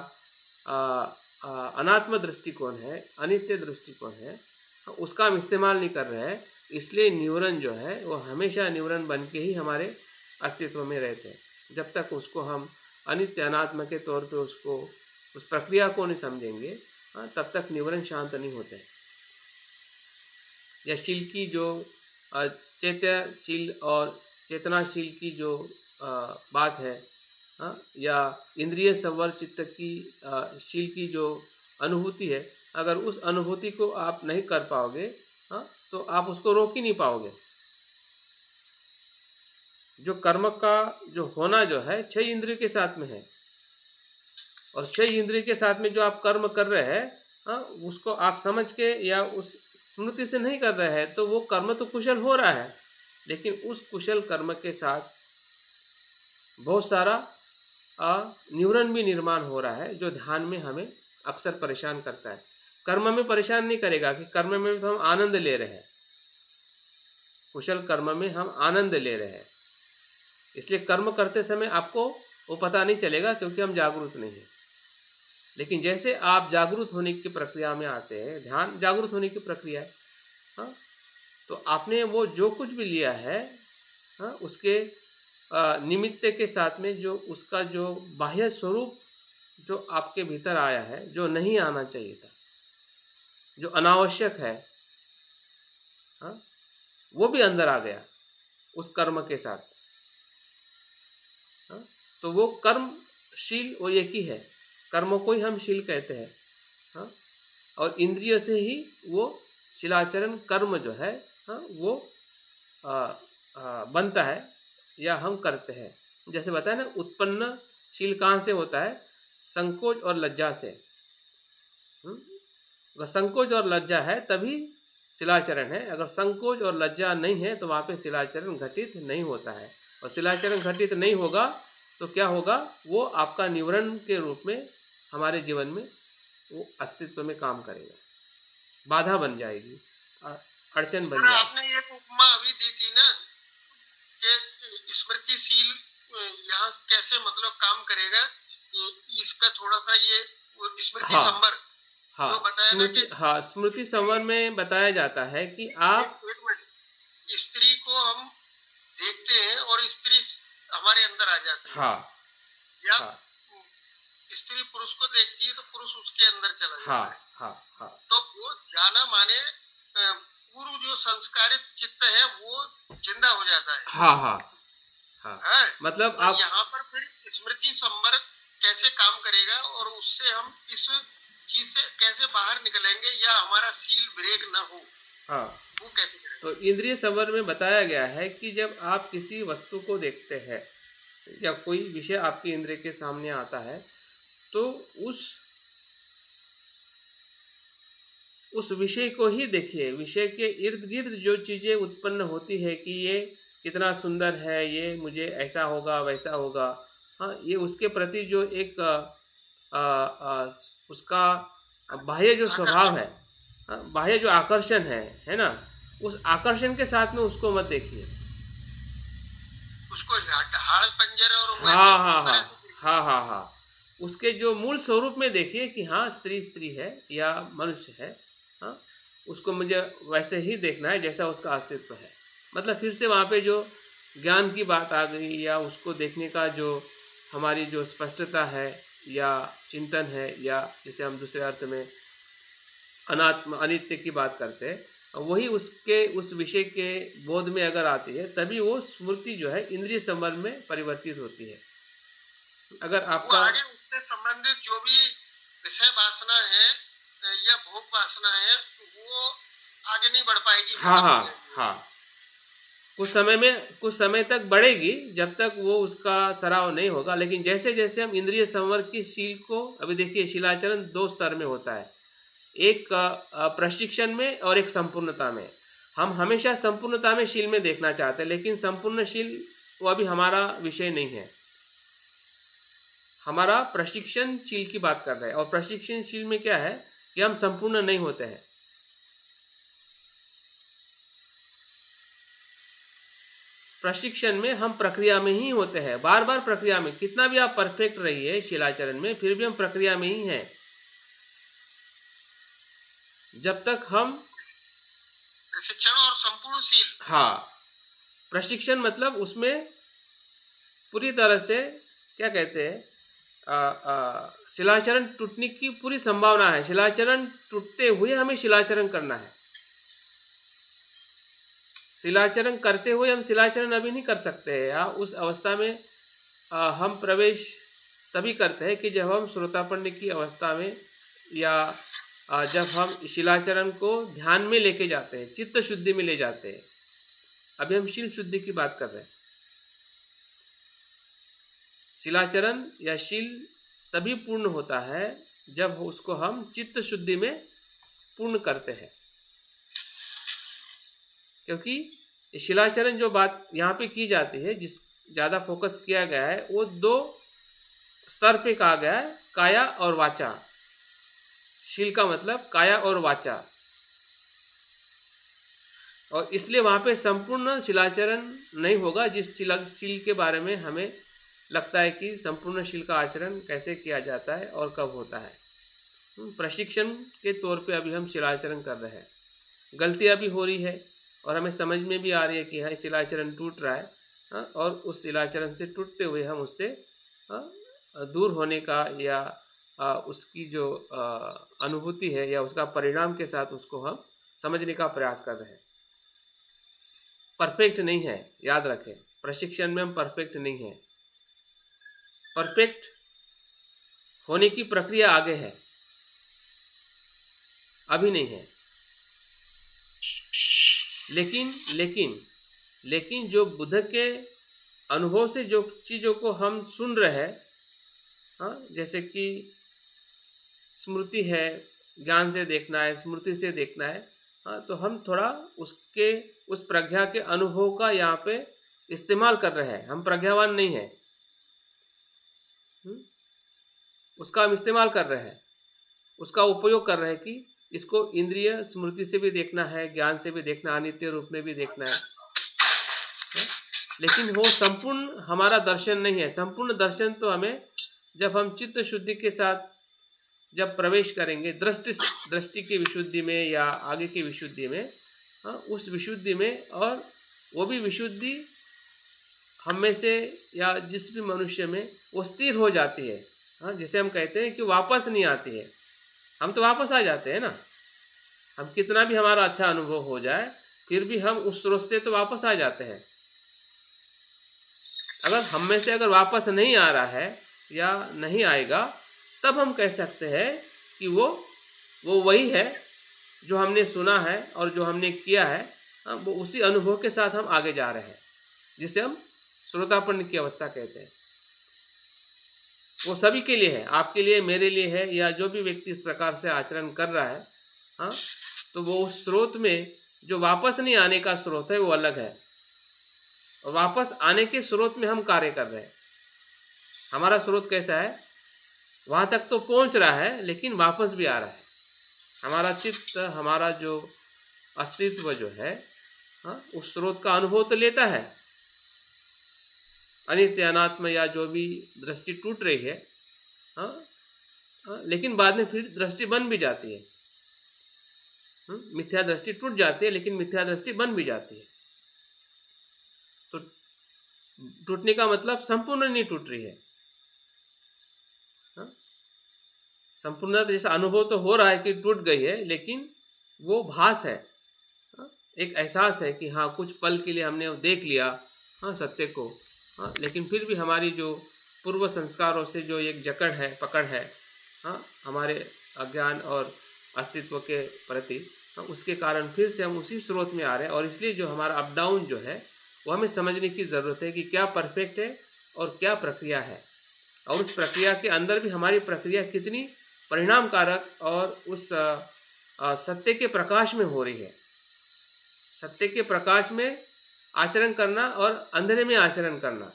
अनात्म दृष्टिकोण है, अनित्य दृष्टिकोण है, उसका हम इस्तेमाल नहीं कर रहे हैं। इसलिए निवरण जो है वो हमेशा निवरण बन के ही हमारे अस्तित्व में रहते हैं। जब तक उसको हम अनित्य अनात्म के तौर पे उसको उस प्रक्रिया को नहीं समझेंगे, तब तक निवरण शांत नहीं होते हैं। या शील की जो चैत्यशील और चेतनाशील की जो बात है, या इंद्रिय संवर चित्त की शील की जो अनुभूति है, अगर उस अनुभूति को आप नहीं कर पाओगे, तो आप उसको रोक ही नहीं पाओगे। जो कर्म का जो होना जो है 6 इंद्रिय के साथ में है, और 6 इंद्रिय के साथ में जो आप कर्म कर रहे हैं, उसको आप समझ के या उस स्मृति से नहीं कर रहे हैं, तो वो कर्म तो कुशल हो रहा है, लेकिन उस कुशल कर्म के साथ बहुत सारा निवरण भी निर्माण हो रहा है, जो ध्यान में हमें अक्सर परेशान करता है। कर्म में परेशान नहीं करेगा कि कर्म में तो हम आनंद ले रहे हैं, कुशल कर्म में हम आनंद ले रहे हैं, इसलिए कर्म करते समय आपको वो पता नहीं चलेगा क्योंकि हम जागरूक नहीं हैं। लेकिन जैसे आप जागरूक होने की प्रक्रिया में आते हैं, ध्यान जागरूक होने की प्रक्रिया है, तो आपने वो जो कुछ भी लिया है, उसके निमित्त के साथ में जो उसका जो बाह्य स्वरूप जो आपके भीतर आया है, जो नहीं आना चाहिए था, जो अनावश्यक है, वो भी अंदर आ गया उस कर्म के साथ। तो वो कर्मशील वो एक ही है, कर्मों को ही हम शील कहते हैं। और इंद्रिय से ही वो शीलाचरण कर्म जो है वो बनता है या हम करते हैं। जैसे बताया ना, उत्पन्न शील कहाँ से होता है? संकोच और लज्जा से। अगर संकोच और लज्जा है तभी शिलाचरण है, अगर संकोच और लज्जा नहीं है तो वहाँ पे शिलाचरण घटित नहीं होता है। और शिलाचरण घटित नहीं होगा तो क्या होगा? वो आपका निवरण के रूप में हमारे जीवन में वो अस्तित्व में काम करेगा, बाधा बन जाएगी, अड़चन बन जाएगी।
आपने एक उपमा अभी दी थी ना कि स्मृतिशील यहाँ कैसे मतलब काम करेगा, इसका थोड़ा सा ये स्मृति संवर जो बताया ना कि
स्मृति संवर में बताया जाता है कि आप
एक मिनट, स्त्री को हम देखते हैं और स्त्री हमारे अंदर आ जाती है, या स्त्री पुरुष को देखती है तो पुरुष उसके अंदर चला जाता है। तो वो जाना माने पूर्व जो संस्कारित चित्त है वो जिंदा हो जाता है। मतलब आप यहाँ पर फिर स्मृति संवर कैसे काम करेगा और उससे हम इस चीज से कैसे बाहर निकलेंगे या हमारा सील ब्रेक ना हो,
हाँ,
वो कैसे करें?
तो इंद्रिय संवर में बताया गया है कि जब आप किसी वस्तु को देखते हैं या कोई विषय आपके इंद्रिय के सामने आता है, तो उस विषय को ही देखिए। विषय के इर्द गिर्द जो चीज़ें उत्पन्न होती है कि ये कितना सुंदर है, ये मुझे ऐसा होगा वैसा होगा, हाँ, ये उसके प्रति जो एक उसका बाह्य जो स्वभाव है, हाँ, बाह्य जो आकर्षण है ना, उस आकर्षण के साथ में उसको मत देखिए।
उसको हाड़ पंजर और
हाँ हाँ हाँ हाँ हाँ हाँ, उसके जो मूल स्वरूप में देखिए कि हाँ, स्त्री स्त्री है या मनुष्य है, हाँ, उसको मुझे वैसे ही देखना है जैसा उसका अस्तित्व है। मतलब फिर से वहाँ पे जो ज्ञान की बात आ गई, या उसको देखने का जो हमारी जो स्पष्टता है या चिंतन है, या जैसे हम दूसरे अर्थ में अनात्म अनित्य की बात करते हैं, वही उसके उस विषय के बोध में अगर आती है, तभी वो स्मृति जो है इंद्रिय संवर में परिवर्तित होती है। अगर
वो
आपका
आगे उससे संबंधित जो भी विषय वासना है या भोग वासना है, वो आगे नहीं बढ़ पाएगी।
हाँ हाँ हाँ, कुछ समय तक बढ़ेगी, जब तक वो उसका सराव नहीं होगा। लेकिन जैसे जैसे हम इंद्रिय संवर की शील को, अभी देखिए शीलाचरण 2 स्तर में होता है, एक प्रशिक्षण में और एक संपूर्णता में। हम हमेशा संपूर्णता में शील में देखना चाहते हैं, लेकिन संपूर्ण शील वो अभी हमारा विषय नहीं है। हमारा प्रशिक्षणशील की बात कर रहे हैं, और प्रशिक्षणशील में क्या है कि हम संपूर्ण नहीं होते हैं। प्रशिक्षण में हम प्रक्रिया में ही होते हैं, बार बार प्रक्रिया में। कितना भी आप परफेक्ट रहिए शीलाचरण में, फिर भी हम प्रक्रिया में ही हैं। जब तक हम
प्रशिक्षण और संपूर्ण शील,
हाँ, प्रशिक्षण मतलब उसमें पूरी तरह से क्या कहते हैं, शिलाचरण टूटने की पूरी संभावना है। शिलाचरण टूटते हुए हमें शिलाचरण करना है। शिलाचरण करते हुए हम शिलाचरण अभी नहीं कर सकते हैं। या उस अवस्था में हम प्रवेश तभी करते हैं कि जब हम श्रोतापन्न की अवस्था में, या जब हम शिलाचरण को ध्यान में लेके जाते हैं, चित्त शुद्धि में ले जाते हैं। अभी हम शील शुद्धि की बात कर रहे हैं। शिलाचरण या शील तभी पूर्ण होता है जब उसको हम चित्त शुद्धि में पूर्ण करते हैं। क्योंकि शिलाचरण जो बात यहाँ पे की जाती है, जिस ज़्यादा फोकस किया गया है, वो 2 स्तर पे कहा गया है, काया और वाचा। शील का मतलब काया और वाचा, और इसलिए वहाँ पे संपूर्ण शिलाचरण नहीं होगा। जिस शील के बारे में हमें लगता है कि संपूर्ण शील का आचरण कैसे किया जाता है और कब होता है, प्रशिक्षण के तौर पे अभी हम शिलाचरण कर रहे हैं। गलती अभी हो रही है और हमें समझ में भी आ रही है कि हाँ, शिलाचरण टूट रहा है, हाँ, और उस शिलाचरण से टूटते हुए हम उससे दूर होने का, या उसकी जो अनुभूति है या उसका परिणाम के साथ उसको हम समझने का प्रयास कर रहे हैं। परफेक्ट नहीं है, याद रखें, प्रशिक्षण में हम परफेक्ट नहीं है। परफेक्ट होने की प्रक्रिया आगे है, अभी नहीं है। लेकिन जो बुद्ध के अनुभव से जो चीज़ों को हम सुन रहे हैं, हाँ, जैसे कि स्मृति है, ज्ञान से देखना है, स्मृति से देखना है, हाँ, तो हम थोड़ा उस प्रज्ञा के अनुभव का यहाँ पे इस्तेमाल कर रहे हैं। हम प्रज्ञावान नहीं है, उसका हम इस्तेमाल कर रहे हैं, उसका उपयोग कर रहे हैं कि इसको इंद्रिय स्मृति से भी देखना है, ज्ञान से भी देखना, अनित्य रूप में भी देखना है। लेकिन वो संपूर्ण हमारा दर्शन नहीं है। संपूर्ण दर्शन तो हमें जब हम चित्त शुद्धि के साथ जब प्रवेश करेंगे, दृष्टि की विशुद्धि में या आगे की विशुद्धि में, हाँ, उस विशुद्धि में, और वो भी विशुद्धि हम में से या जिस भी मनुष्य में वो स्थिर हो जाती है, हाँ, जैसे हम कहते हैं कि वापस नहीं आती है। हम तो वापस आ जाते हैं ना, हम कितना भी हमारा अच्छा अनुभव हो जाए, फिर भी हम उस स्रोत से तो वापस आ जाते हैं। अगर हम में से अगर वापस नहीं आ रहा है या नहीं आएगा, तब हम कह सकते हैं कि वो वही है जो हमने सुना है और जो हमने किया है, वो उसी अनुभव के साथ हम आगे जा रहे हैं, जिसे हम श्रोतापन्न की अवस्था कहते हैं। वो सभी के लिए है, आपके लिए, मेरे लिए है, या जो भी व्यक्ति इस प्रकार से आचरण कर रहा है, हाँ, तो वो उस स्रोत में जो वापस नहीं आने का स्रोत है वो अलग है, और वापस आने के स्रोत में हम कार्य कर रहे हैं। हमारा स्रोत कैसा है, वहाँ तक तो पहुँच रहा है लेकिन वापस भी आ रहा है। हमारा चित्त, हमारा जो अस्तित्व जो है, हाँ, उस स्रोत का अनुभव तो लेता है। अनित्य अनात्म या जो भी दृष्टि टूट रही है, हाँ, हाँ, लेकिन बाद में फिर दृष्टि बन भी जाती है। मिथ्या दृष्टि टूट जाती है लेकिन मिथ्या दृष्टि बन भी जाती है। तो टूटने का मतलब संपूर्ण नहीं टूट रही है, हाँ? संपूर्ण जैसा अनुभव तो हो रहा है कि टूट गई है, लेकिन वो भास है, हाँ? एक एहसास है कि हाँ कुछ पल के लिए हमने देख लिया, हाँ, सत्य को, हाँ, लेकिन फिर भी हमारी जो पूर्व संस्कारों से जो एक जकड़ है, पकड़ है, हाँ, हमारे अज्ञान और अस्तित्व के प्रति, हाँ, उसके कारण फिर से हम उसी स्रोत में आ रहे हैं। और इसलिए जो हमारा अप डाउन जो है वो हमें समझने की ज़रूरत है कि क्या परफेक्ट है और क्या प्रक्रिया है, और उस प्रक्रिया के अंदर भी हमारी प्रक्रिया कितनी परिणामकारक और उस सत्य के प्रकाश में हो रही है। सत्य के प्रकाश में आचरण करना और अंधेरे में आचरण करना,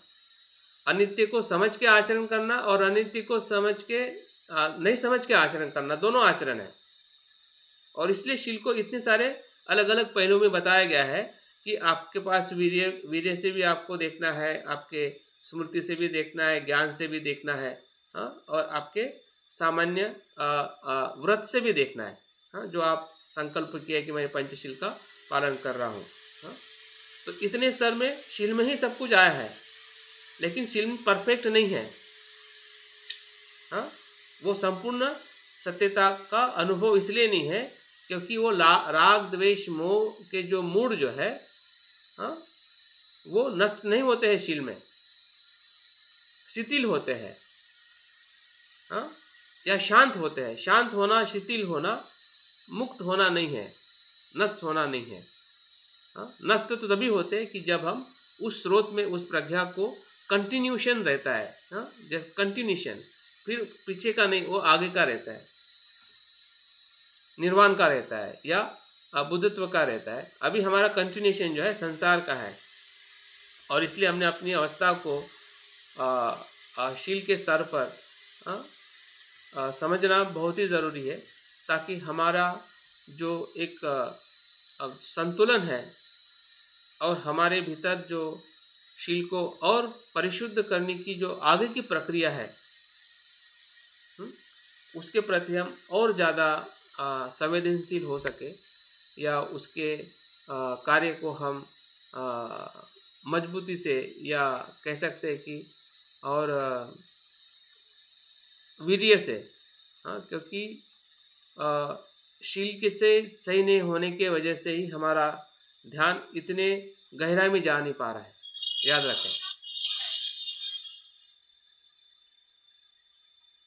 अनित्य को समझ के आचरण करना और अनित्य को समझ के नहीं समझ के आचरण करना, दोनों आचरण है। और इसलिए शील को इतने सारे अलग अलग पहलुओं में बताया गया है कि आपके पास वीर्य से भी आपको देखना है, आपके स्मृति से भी देखना है, ज्ञान से भी देखना है, हाँ, और आपके सामान्य व्रत से भी देखना है, हाँ, जो आप संकल्प किया कि मैं पंचशील का पालन कर रहा हूँ, हाँ। तो इतने स्तर में शील में ही सब कुछ आया है, लेकिन शील परफेक्ट नहीं है, हाँ। वो संपूर्ण सत्यता का अनुभव इसलिए नहीं है क्योंकि वो राग द्वेष मोह के जो मूड जो है, हाँ, वो नष्ट नहीं होते हैं, शील में शिथिल होते हैं, हाँ, या शांत होते हैं। शांत होना, शिथिल होना, मुक्त होना नहीं है, नष्ट होना नहीं है, हाँ। नष्ट तो तभी होते हैं कि जब हम उस स्रोत में उस प्रज्ञा को कंटिन्यूशन रहता है, हाँ, जैसे कंटिन्यूशन, फिर पीछे का नहीं, वो आगे का रहता है, निर्वाण का रहता है या बुद्धत्व का रहता है। अभी हमारा कंटिन्यूशन जो है संसार का है, और इसलिए हमने अपनी अवस्था को शील के स्तर पर समझना बहुत ही ज़रूरी है, ताकि हमारा जो एक संतुलन है और हमारे भीतर जो शील को और परिशुद्ध करने की जो आगे की प्रक्रिया है, उसके प्रति हम और ज़्यादा संवेदनशील हो सके, या उसके कार्य को हम मजबूती से, या कह सकते हैं कि और वीर्य से, हाँ, क्योंकि शील के से सही नहीं होने के वजह से ही हमारा ध्यान इतने गहराई में जा नहीं पा रहा है, याद रखें।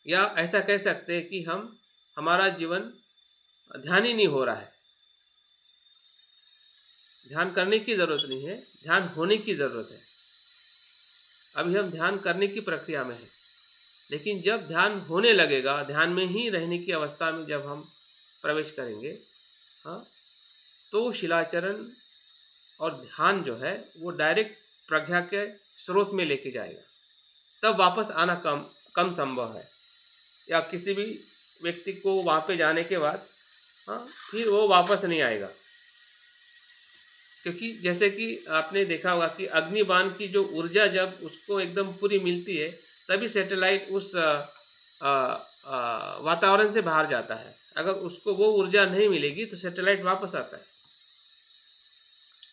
या ऐसा कह सकते हैं कि हमारा जीवन ध्यान ही नहीं हो रहा है। ध्यान करने की ज़रूरत नहीं है, ध्यान होने की ज़रूरत है। अभी हम ध्यान करने की प्रक्रिया में हैं, लेकिन जब ध्यान होने लगेगा, ध्यान में ही रहने की अवस्था में जब हम प्रवेश करेंगे, हाँ, तो शिलाचरण और ध्यान जो है वो डायरेक्ट प्रज्ञा के स्रोत में लेके जाएगा। तब वापस आना कम संभव है, या किसी भी व्यक्ति को वहाँ पे जाने के बाद, हाँ, फिर वो वापस नहीं आएगा। क्योंकि जैसे कि आपने देखा होगा कि अग्निबाण की जो ऊर्जा जब उसको एकदम पूरी मिलती है, तभी सैटेलाइट उस वातावरण से बाहर जाता है। अगर उसको वो ऊर्जा नहीं मिलेगी तो सैटेलाइट वापस आता है।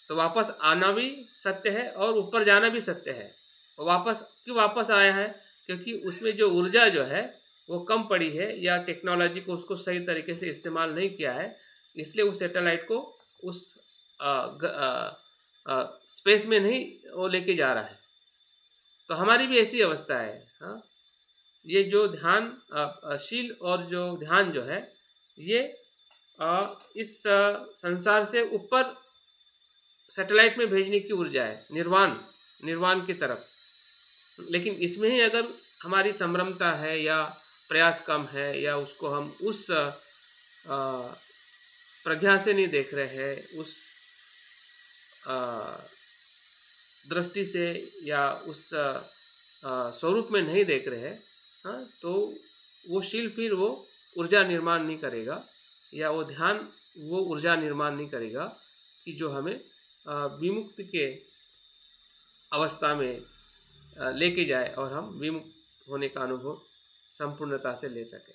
तो वापस आना भी सत्य है और ऊपर जाना भी सत्य है। वापस क्यों वापस आया है? क्योंकि उसमें जो ऊर्जा जो है वो कम पड़ी है, या टेक्नोलॉजी को उसको सही तरीके से इस्तेमाल नहीं किया है, इसलिए उस सैटेलाइट को उस स्पेस में नहीं वो लेके जा रहा है। तो हमारी भी ऐसी अवस्था है, हाँ। ये जो ध्यान शील और जो ध्यान जो है, ये इस संसार से ऊपर सैटेलाइट में भेजने की ऊर्जा है, निर्वाण की तरफ। लेकिन इसमें ही अगर हमारी संभ्रमता है या प्रयास कम है या उसको हम उस प्रज्ञा से नहीं देख रहे हैं, उस दृष्टि से या उस स्वरूप में नहीं देख रहे हैं, हाँ, तो वो शील फिर वो ऊर्जा निर्माण नहीं करेगा या वो ध्यान वो ऊर्जा निर्माण नहीं करेगा कि जो हमें विमुक्त के अवस्था में लेके जाए और हम विमुक्त होने का अनुभव संपूर्णता से ले सकें।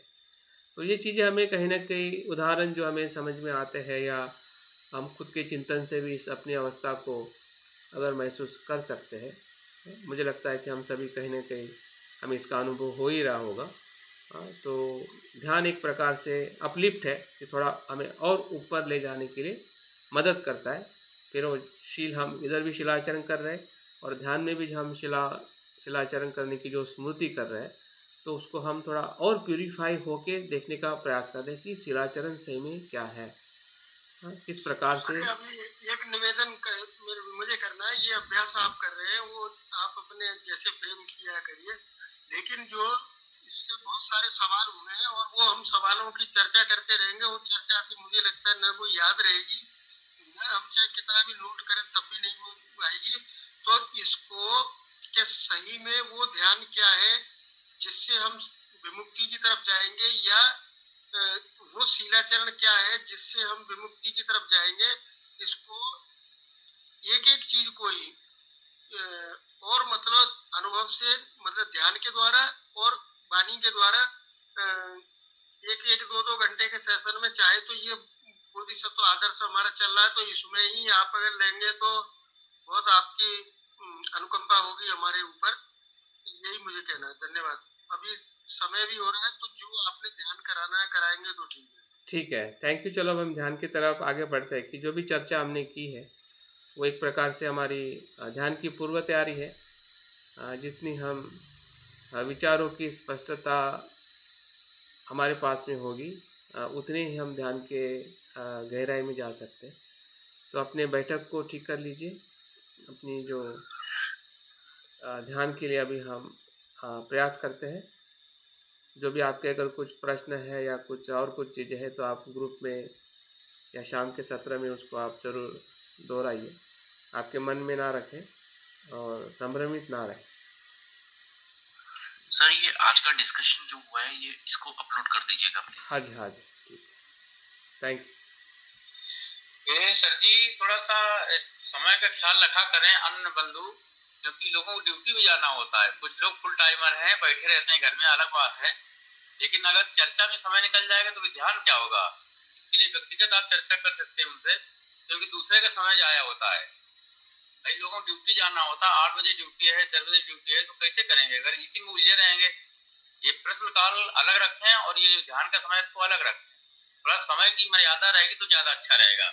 तो ये चीज़ें हमें कहीं ना कहीं उदाहरण जो हमें समझ में आते हैं या हम खुद के चिंतन से भी इस अपनी अवस्था को अगर महसूस कर सकते हैं, मुझे लगता है कि हम सभी कहीं ना कहीं हमें इसका अनुभव हो ही रहा होगा। तो ध्यान एक प्रकार से अपलिफ्ट है कि थोड़ा हमें और ऊपर ले जाने के लिए मदद करता है। फिर वो शील हम इधर भी शिलाचरण कर रहे हैं और ध्यान में भी हम शिलाचरण करने की जो स्मृति कर रहे हैं, तो उसको हम थोड़ा और प्यूरीफाई होके देखने का प्रयास करते हैं कि शिलाचरण सही में क्या है, किस प्रकार से।
अभी एक निवेदन मुझे करना है, ये अभ्यास आप कर रहे हैं वो आप अपने जैसे फ्रेम किया करिए, लेकिन जो इससे बहुत सारे सवाल हुए हैं और वो हम सवालों की चर्चा करते रहेंगे। वो चर्चा से मुझे लगता है न वो याद रहेगी, न हम चाहे कितना भी नोट करें तब भी नहीं वो आएगी। तो इसको के सही में वो ध्यान क्या है जिससे हम विमुक्ति की तरफ जाएंगे, या वो शीलाचरण क्या है जिससे हम विमुक्ति की तरफ जाएंगे, इसको एक एक चीज को ही और मतलब अनुभव से, मतलब ध्यान के द्वारा और वाणी के द्वारा एक एक दो घंटे के सेशन में, चाहे तो ये बोधिसत्व आदर्श हमारा चल रहा है तो इसमें ही आप अगर लेंगे तो बहुत आपकी अनुकंपा होगी हमारे ऊपर। यही मुझे कहना है। धन्यवाद। अभी समय भी हो रहा है, तो जो आपने ध्यान कराना है कराएंगे तो ठीक है।
ठीक है, थैंक यू। चलो अब हम ध्यान की तरफ आगे बढ़ते हैं कि जो भी चर्चा हमने की है वो एक प्रकार से हमारी ध्यान की पूर्व तैयारी है। जितनी हम विचारों की स्पष्टता हमारे पास में होगी, उतने ही हम ध्यान के गहराई में जा सकते हैं। तो अपने बैठक को ठीक कर लीजिए। अपनी जो ध्यान के लिए अभी हम प्रयास करते हैं। जो भी आपके अगर कुछ प्रश्न है या कुछ और कुछ चीज़ें हैं तो आप ग्रुप में या शाम के सत्र में उसको आप ज़रूर दोहराइए, आपके मन में ना रखें और संभ्रमित ना रहें।
सर ये आज का डिस्कशन जो हुआ है ये इसको अपलोड कर दीजिएगा प्लीज।
हाँ जी, हाँ जी, ठीक है, थैंक यू।
ये सर जी थोड़ा सा समय का ख्याल रखा करें अन्य बंधु, क्योंकि लोगों को ड्यूटी भी जाना होता है। कुछ लोग फुल टाइमर हैं, बैठे रहते हैं घर में, अलग बात है, लेकिन अगर चर्चा में समय निकल जाएगा तो ध्यान क्या होगा। इसके लिए व्यक्तिगत आप चर्चा कर सकते हैं उनसे, क्योंकि दूसरे का समय जाया होता है। कई लोगों को ड्यूटी जाना होता है, 8 बजे ड्यूटी है, 10 बजे ड्यूटी है, तो कैसे करेंगे अगर इसी में उलझे रहेंगे। ये प्रश्न काल अलग रखें और ये ध्यान का समय इसको अलग रखें। थोड़ा समय की मर्यादा रहेगी तो ज्यादा अच्छा रहेगा।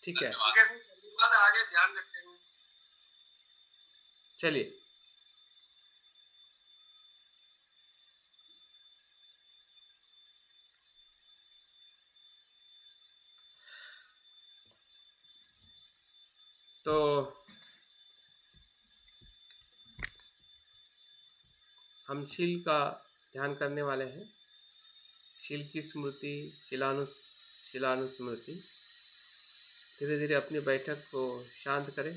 ठीक है,
आगे ध्यान रखेंगे।
चलिए। तो हम शील का ध्यान करने वाले हैं। शील की स्मृति, शिलानुस्मृति। धीरे धीरे अपनी बैठक को शांत करें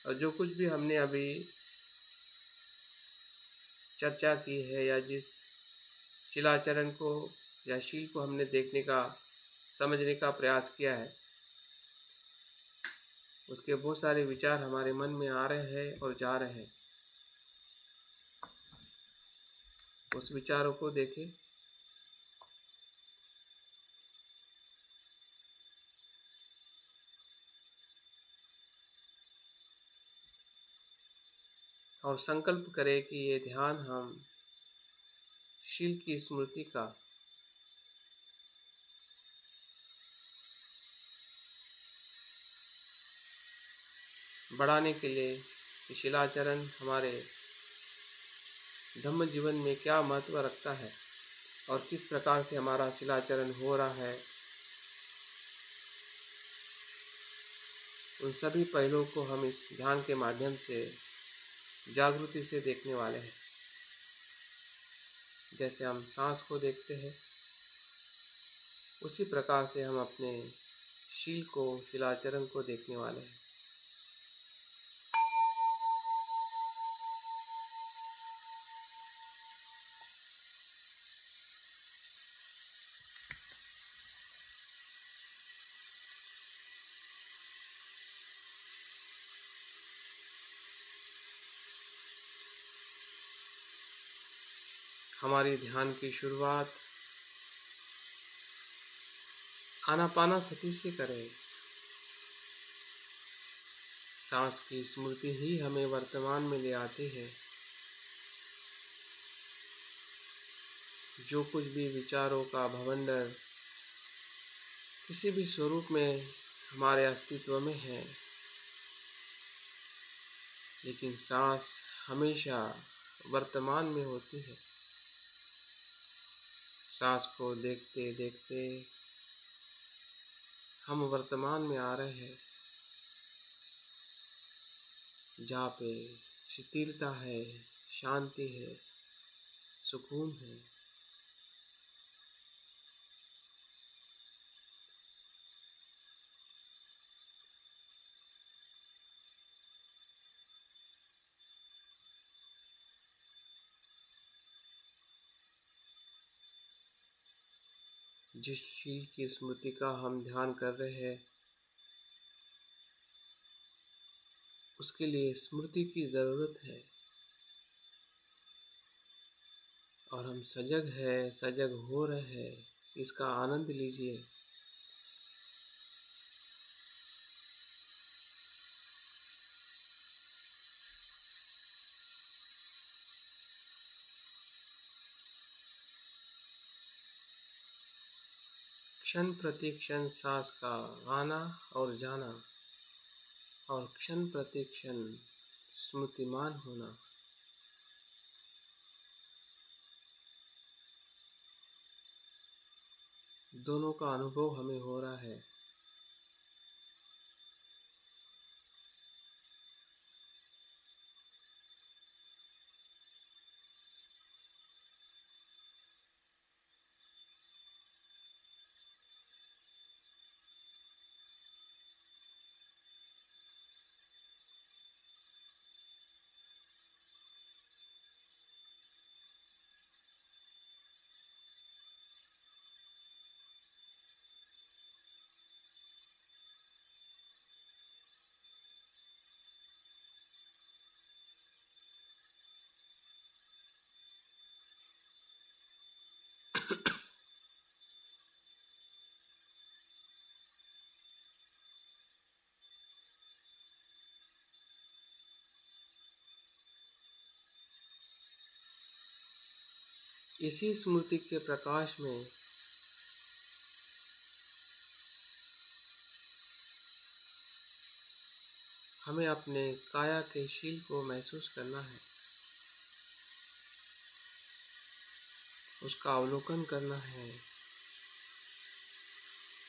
और जो कुछ भी हमने अभी चर्चा की है या जिस शिलाचरण को या शील को हमने देखने का, समझने का प्रयास किया है, उसके बहुत सारे विचार हमारे मन में आ रहे हैं और जा रहे हैं। उस विचारों को देखें और संकल्प करें कि ये ध्यान हम शील की स्मृति का बढ़ाने के लिए शिलाचरण हमारे धम्म जीवन में क्या महत्व रखता है और किस प्रकार से हमारा शिलाचरण हो रहा है, उन सभी पहलुओं को हम इस ध्यान के माध्यम से जागृति से देखने वाले हैं। जैसे हम सांस को देखते हैं, उसी प्रकार से हम अपने शील को, शिलाचरण को देखने वाले हैं। हमारी ध्यान की शुरुआत आनापानासति से करें। सांस की स्मृति ही हमें वर्तमान में ले आती है। जो कुछ भी विचारों का भवंडर किसी भी स्वरूप में हमारे अस्तित्व में है, लेकिन सांस हमेशा वर्तमान में होती है। सांस को देखते देखते हम वर्तमान में आ रहे हैं, जहाँ पे शिथिलता है, शांति है, सुकून है। जिस शील की स्मृति का हम ध्यान कर रहे हैं, उसके लिए स्मृति की ज़रूरत है। और हम सजग है, सजग हो रहे हैं, इसका आनंद लीजिए। क्षण प्रति क्षण सांस का आना और जाना, और क्षण प्रति क्षण स्मृतिमान होना, दोनों का अनुभव हमें हो रहा है। इसी स्मृति के प्रकाश में हमें अपने काया के शील को महसूस करना है, उसका अवलोकन करना है,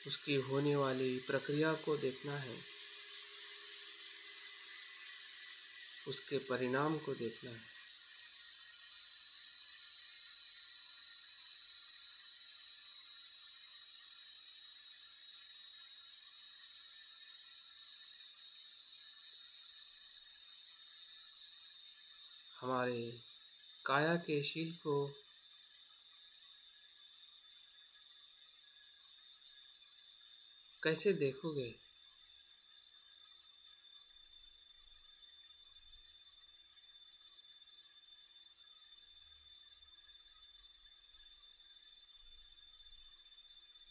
उसकी होने वाली प्रक्रिया को देखना है, उसके परिणाम को देखना है। हमारे काया के शील को कैसे देखोगे?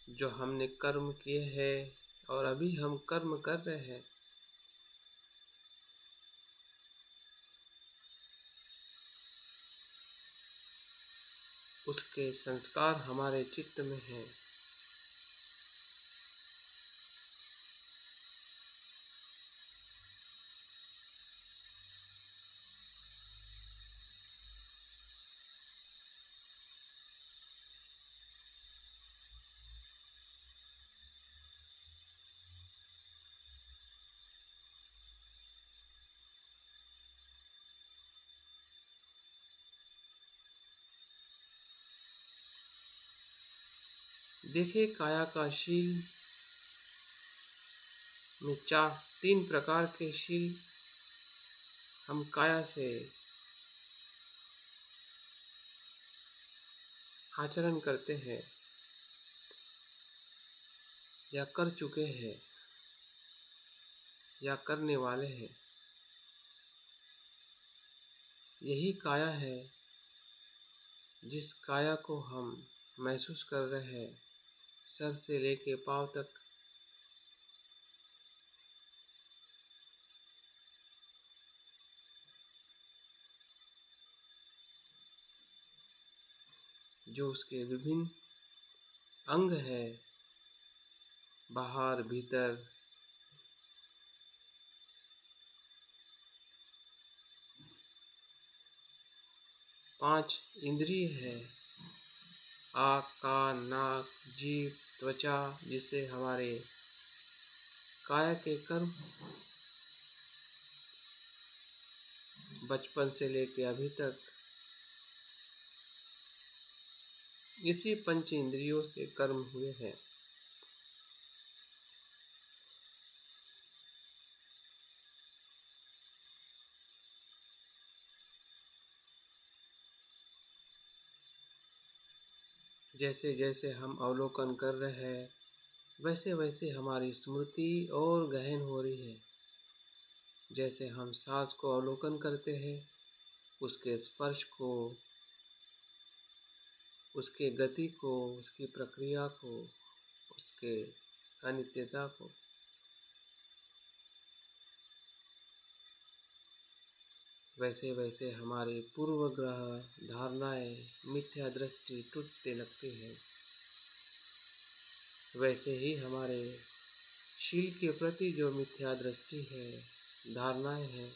जो हमने कर्म किए हैं और अभी हम कर्म कर रहे हैं, उसके संस्कार हमारे चित्त में हैं। देखिए, काया का शील में 3 प्रकार के शील हम काया से आचरण करते हैं या कर चुके हैं या करने वाले हैं। यही काया है जिस काया को हम महसूस कर रहे हैं, सर से लेके पांव तक। जो उसके विभिन्न अंग है, बाहर भीतर, 5 इंद्रिय है, आँख, कान, नाक, जीभ, त्वचा, जिससे हमारे काया के कर्म बचपन से लेके अभी तक इसी 5 इंद्रियों से कर्म हुए हैं। जैसे जैसे हम अवलोकन कर रहे हैं, वैसे वैसे हमारी स्मृति और गहन हो रही है। जैसे हम सांस को अवलोकन करते हैं, उसके स्पर्श को, उसके गति को, उसकी प्रक्रिया को, उसके अनित्यता को, वैसे वैसे हमारे पूर्वग्रह धारणाएं, मिथ्या दृष्टि टूटते लगती है। वैसे ही हमारे शील के प्रति जो मिथ्या दृष्टि है, धारणाएं हैं,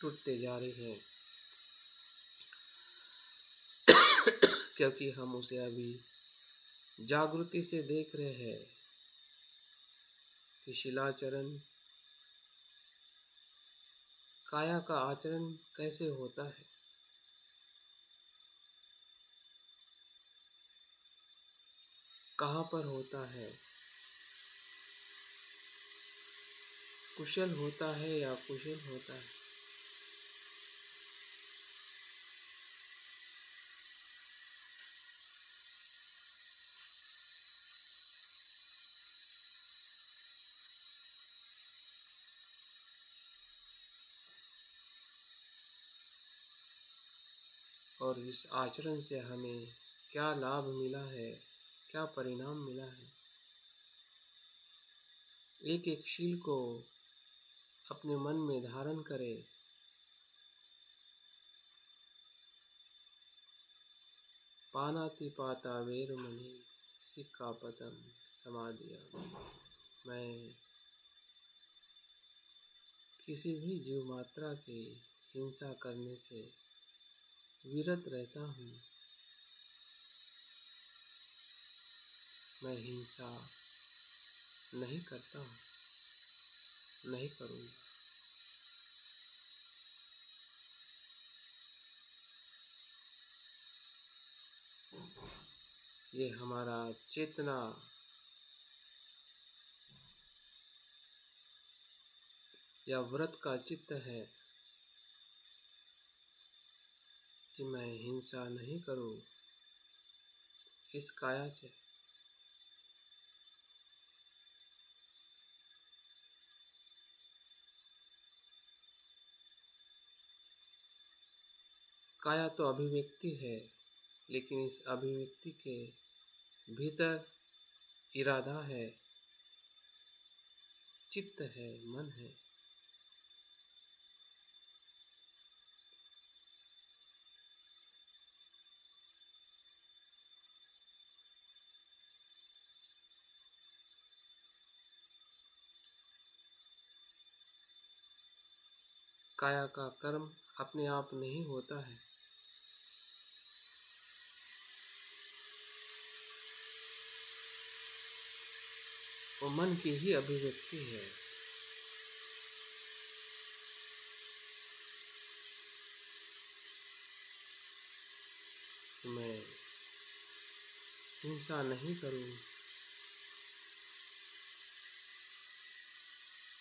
टूटते जा रही हैं। क्योंकि हम उसे अभी जागृति से देख रहे हैं कि शीलाचरण, काया का आचरण कैसे होता है। कहाँ पर होता है, कुशल होता है या कुशल होता है। और इस आचरण से हमें क्या लाभ मिला है, क्या परिणाम मिला है। एक एक शील को अपने मन में धारण करें। पानातिपाता वेरमणि सिक्खापदं समादियामि। मैं किसी भी जीव मात्रा की हिंसा करने से विरत रहता हूँ। मैं हिंसा नहीं करता हूँ, नहीं करूँगा। ये हमारा चेतना या व्रत का चित्त है कि मैं हिंसा नहीं करूँ इस काया से। काया तो अभिव्यक्ति है, लेकिन इस अभिव्यक्ति के भीतर इरादा है, चित्त है, मन है। काया का कर्म अपने आप नहीं होता है। वो मन की ही अभिव्यक्ति है। मैं हिंसा नहीं करूँ,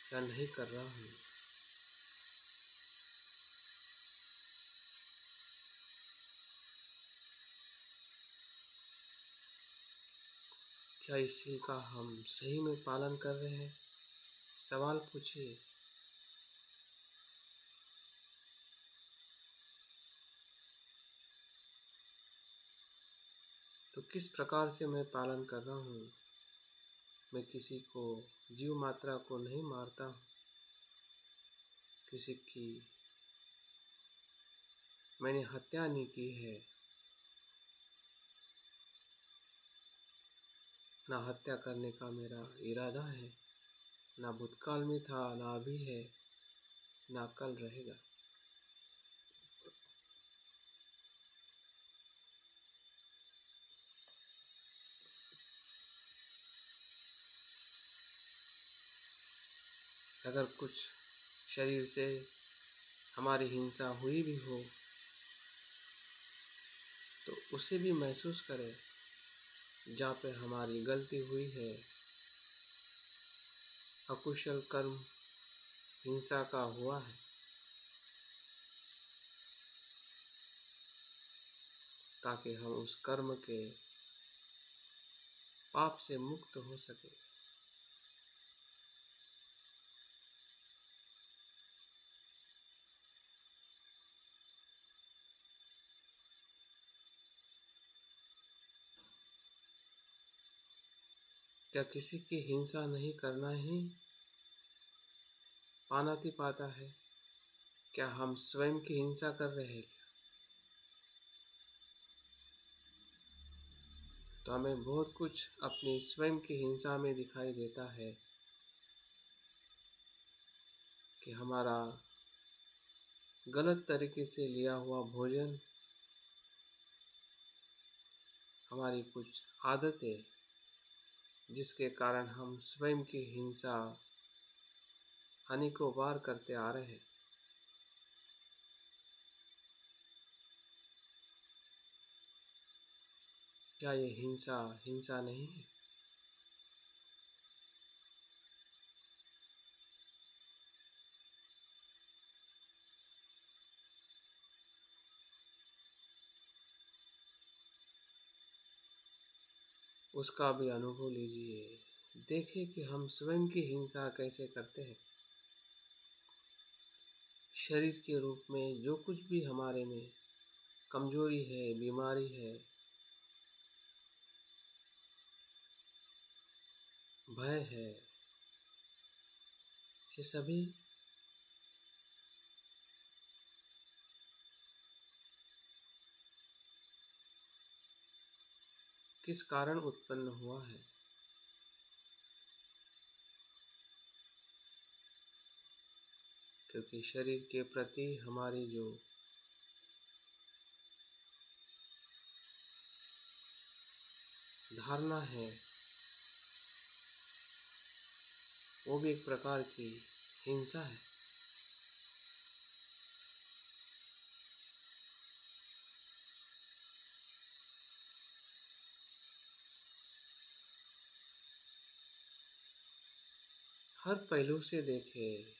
या नहीं कर रहा हूँ। क्या इसी का हम सही में पालन कर रहे हैं? सवाल पूछिए। तो किस प्रकार से मैं पालन कर रहा हूँ? मैं किसी को, जीव मात्रा को नहीं मारता हूँ। किसी की मैंने हत्या नहीं की है, ना हत्या करने का मेरा इरादा है, ना भूतकाल में था, ना अभी है, ना कल रहेगा। अगर कुछ शरीर से हमारी हिंसा हुई भी हो तो उसे भी महसूस करें। जहाँ पे हमारी गलती हुई है, अकुशल कर्म हिंसा का हुआ है, ताकि हम उस कर्म के पाप से मुक्त हो सके। क्या किसी की हिंसा नहीं करना ही पानातिपाता है? क्या हम स्वयं की हिंसा कर रहे हैं? तो हमें बहुत कुछ अपनी स्वयं की हिंसा में दिखाई देता है कि हमारा गलत तरीके से लिया हुआ भोजन, हमारी कुछ आदतें, जिसके कारण हम स्वयं की हिंसा अनेकों बार करते आ रहे हैं। क्या ये हिंसा हिंसा नहीं है? उसका भी अनुभव लीजिए। देखिए कि हम स्वयं की हिंसा कैसे करते हैं। शरीर के रूप में जो कुछ भी हमारे में कमजोरी है, बीमारी है, भय है, ये सभी किस कारण उत्पन्न हुआ है? क्योंकि शरीर के प्रति हमारी जो धारणा है वो भी एक प्रकार की हिंसा है। हर पहलू से देखें,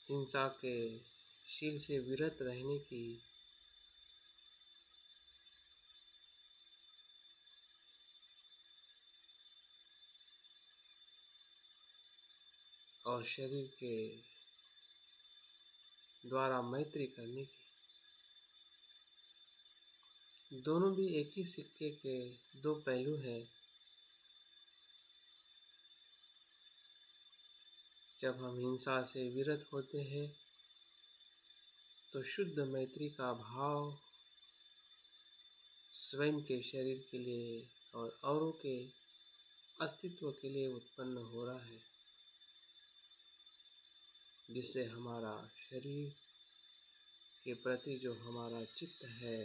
हिंसा के शील से विरत रहने की और शरीर के द्वारा मैत्री करने की, दोनों भी एक ही सिक्के के दो पहलू हैं। जब हम हिंसा से विरत होते हैं तो शुद्ध मैत्री का भाव स्वयं के शरीर के लिए और औरों के अस्तित्व के लिए उत्पन्न हो रहा है, जिससे हमारा शरीर के प्रति जो हमारा चित्त है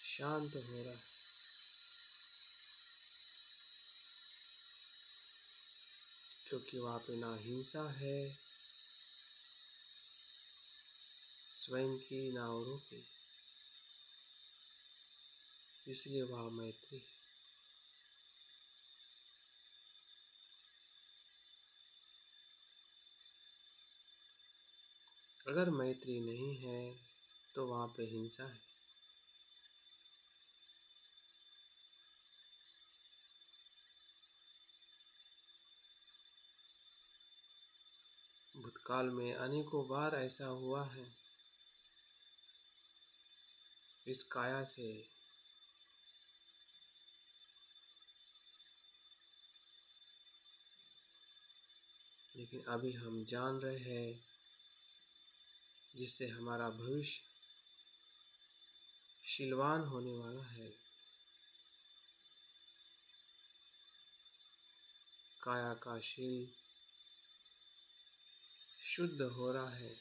शांत हो रहा है। क्योंकि वहाँ पे ना हिंसा है स्वयं की, ना औरों की। इसलिए वह मैत्री है। अगर मैत्री नहीं है तो वहाँ पे हिंसा है। भूतकाल में अनेकों बार ऐसा हुआ है। इस काया से लेकिन अभी हम जान रहे हैं, जिससे हमारा भविष्य शीलवान होने वाला है। काया का शील शुद्ध हो रहा है।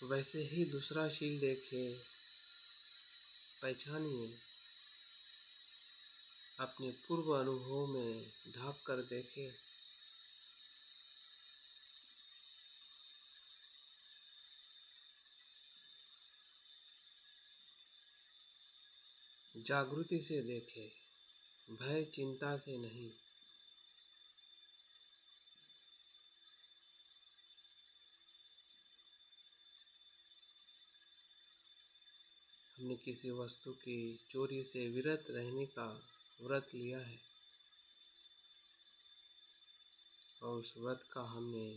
वैसे ही दूसरा शील देखिए, पहचानिए, अपने पूर्व अनुभव में ढाक कर देखें। जागृति से देखें, भय चिंता से नहीं। हमने किसी वस्तु की चोरी से विरत रहने का व्रत लिया है और उस व्रत का हमने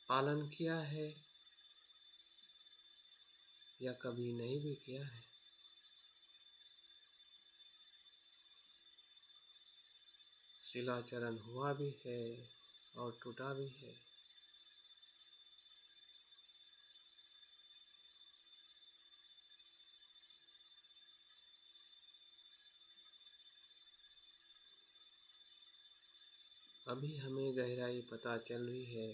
पालन किया है या कभी नहीं भी किया है। शिलाचरण हुआ भी है और टूटा भी है। अभी हमें गहराई पता चल रही है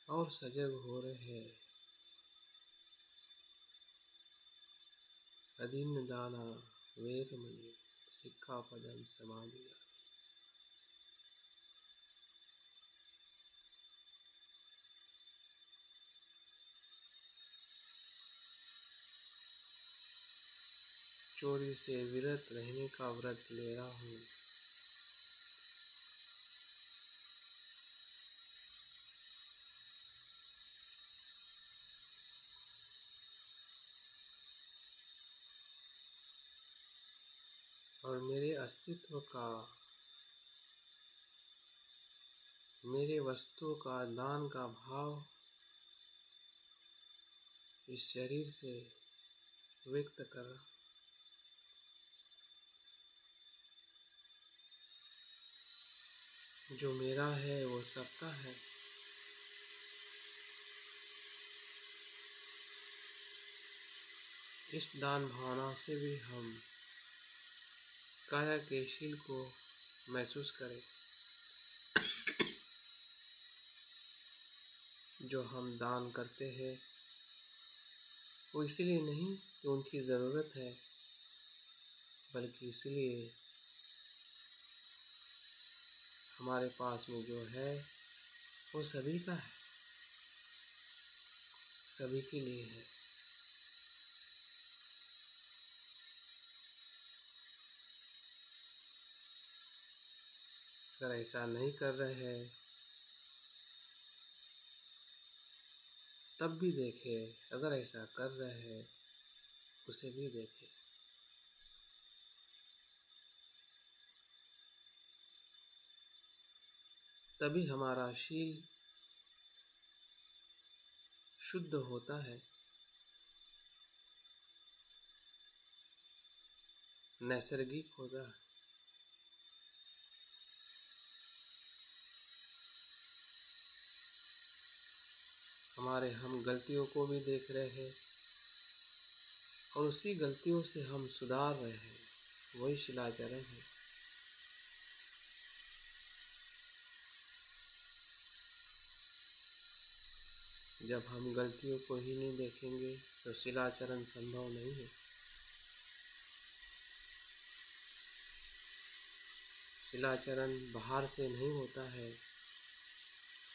और सजग हो रहे हैं। अदीन दाना वेरमणि सिक्खापदम समाधि। चोरी से विरत रहने का व्रत ले रहा हूँ। और मेरे अस्तित्व का, मेरे वस्तु का दान का भाव इस शरीर से व्यक्त कर रहा। जो मेरा है वो सबका है। इस दान भावना से भी हम काया के शील को महसूस करें। जो हम दान करते हैं वो इसलिए नहीं कि उनकी ज़रूरत है, बल्कि इसलिए हमारे पास में जो है वो सभी का है, सभी के लिए है। अगर ऐसा नहीं कर रहे हैं तब भी देखें, अगर ऐसा कर रहे हैं उसे भी देखें। तभी हमारा शील शुद्ध होता है, नैसर्गिक होता है। हम गलतियों को भी देख रहे हैं और उसी गलतियों से हम सुधार रहे हैं, वही शिलाचरण है। जब हम गलतियों को ही नहीं देखेंगे तो शिलाचरण संभव नहीं है। शिलाचरण बाहर से नहीं होता है,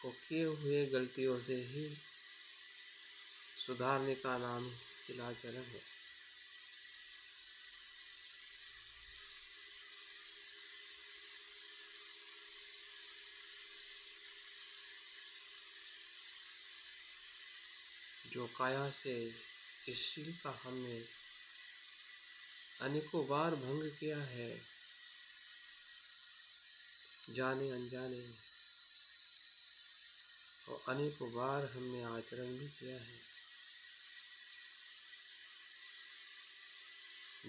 वो किए हुए गलतियों से ही सुधारने का नाम ही शिलाचरण है। जो काया से इस शील का हमने अनेकों बार भंग किया है, जाने अनजाने, और अनेकों बार हमने आचरण भी किया है,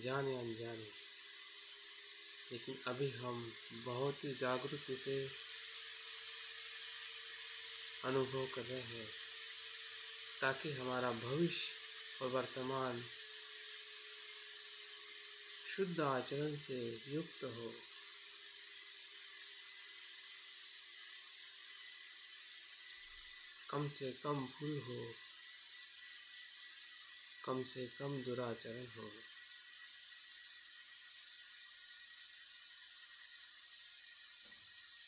जाने अनजाने। लेकिन अभी हम बहुत ही जागृति से अनुभव कर रहे हैं, ताकि हमारा भविष्य और वर्तमान शुद्ध आचरण से युक्त हो। कम से कम भूल हो, कम से कम दुराचरण हो।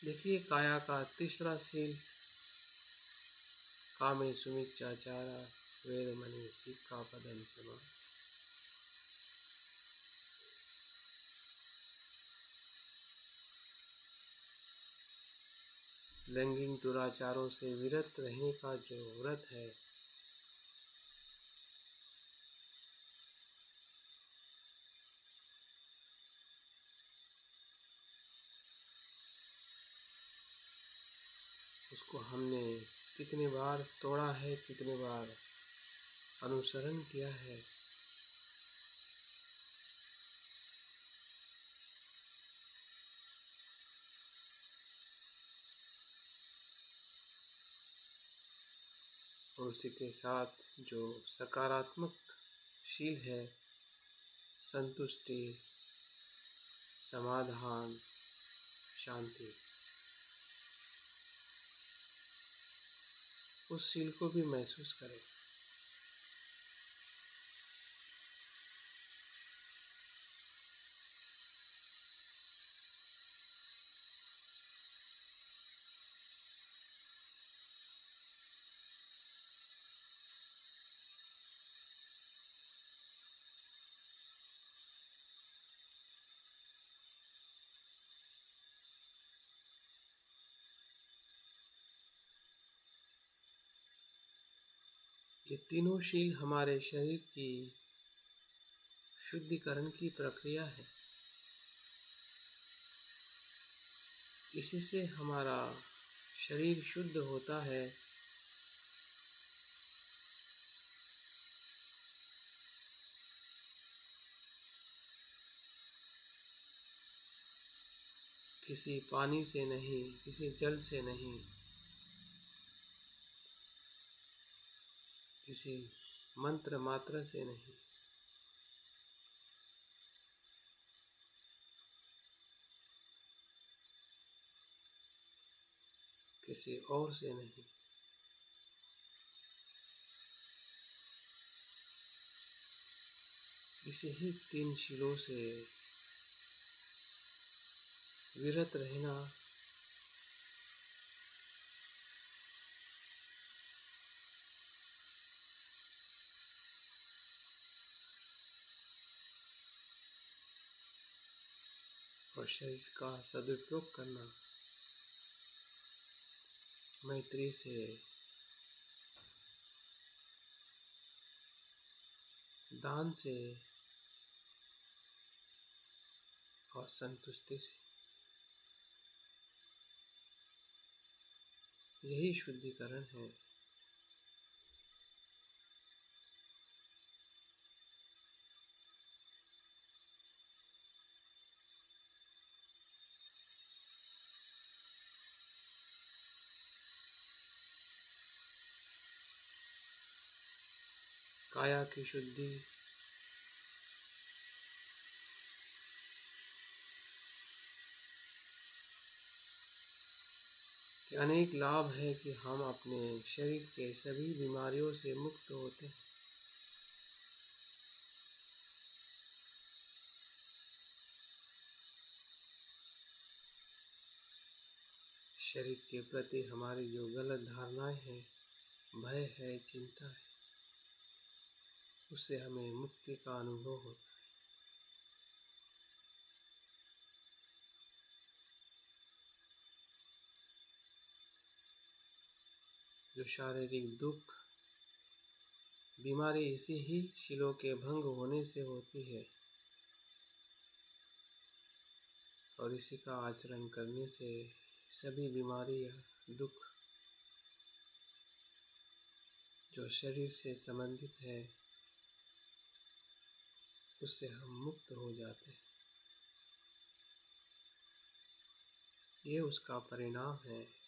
देखिए, काया का तीसरा शील कामे सुमिच्चाचारा वेरमणि सिक्खापदं समा। लैंगिक दुराचारों से विरत रहने का जो व्रत है, उसको हमने कितने बार तोड़ा है, कितने बार अनुसरण किया है। और उसी के साथ जो सकारात्मक शील है, संतुष्टि, समाधान, शांति, उस शील को भी महसूस करें। ये तीनों शील हमारे शरीर की शुद्धिकरण की प्रक्रिया है। इसी से हमारा शरीर शुद्ध होता है। किसी पानी से नहीं, किसी जल से नहीं, किसी मंत्र मात्र से नहीं, किसी और से नहीं, इसे ही तीन शीलों से विरत रहना और शरीर का सदुपयोग करना, मैत्री से, दान से और संतुष्टि से, यही शुद्धिकरण है। काया की शुद्धि, अनेक लाभ है कि हम अपने शरीर के सभी बीमारियों से मुक्त होते हैं। शरीर के प्रति हमारी जो गलत धारणाएं हैं, भय है, चिंता है, उससे हमें मुक्ति का अनुभव होता है। जो शारीरिक दुख, बीमारी इसी ही शिलों के भंग होने से होती है और इसी का आचरण करने से सभी बीमारी या दुख जो शरीर से संबंधित है उससे हम मुक्त हो जाते हैं। ये उसका परिणाम है।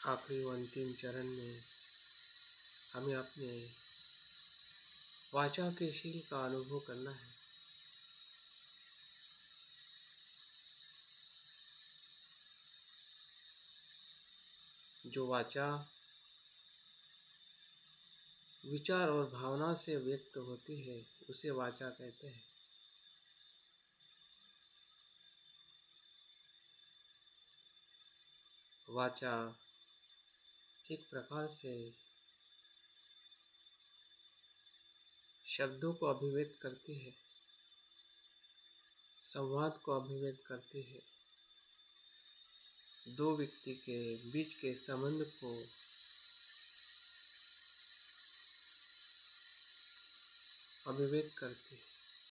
आखिरी व अंतिम चरण में हमें अपने वाचा के शील का अनुभव करना है। जो वाचा विचार और भावना से व्यक्त होती है उसे वाचा कहते हैं। वाचा एक प्रकार से शब्दों को अभिव्यक्त करती है, संवाद को अभिव्यक्त करती है, दो व्यक्ति के बीच के संबंध को अभिव्यक्त करती है।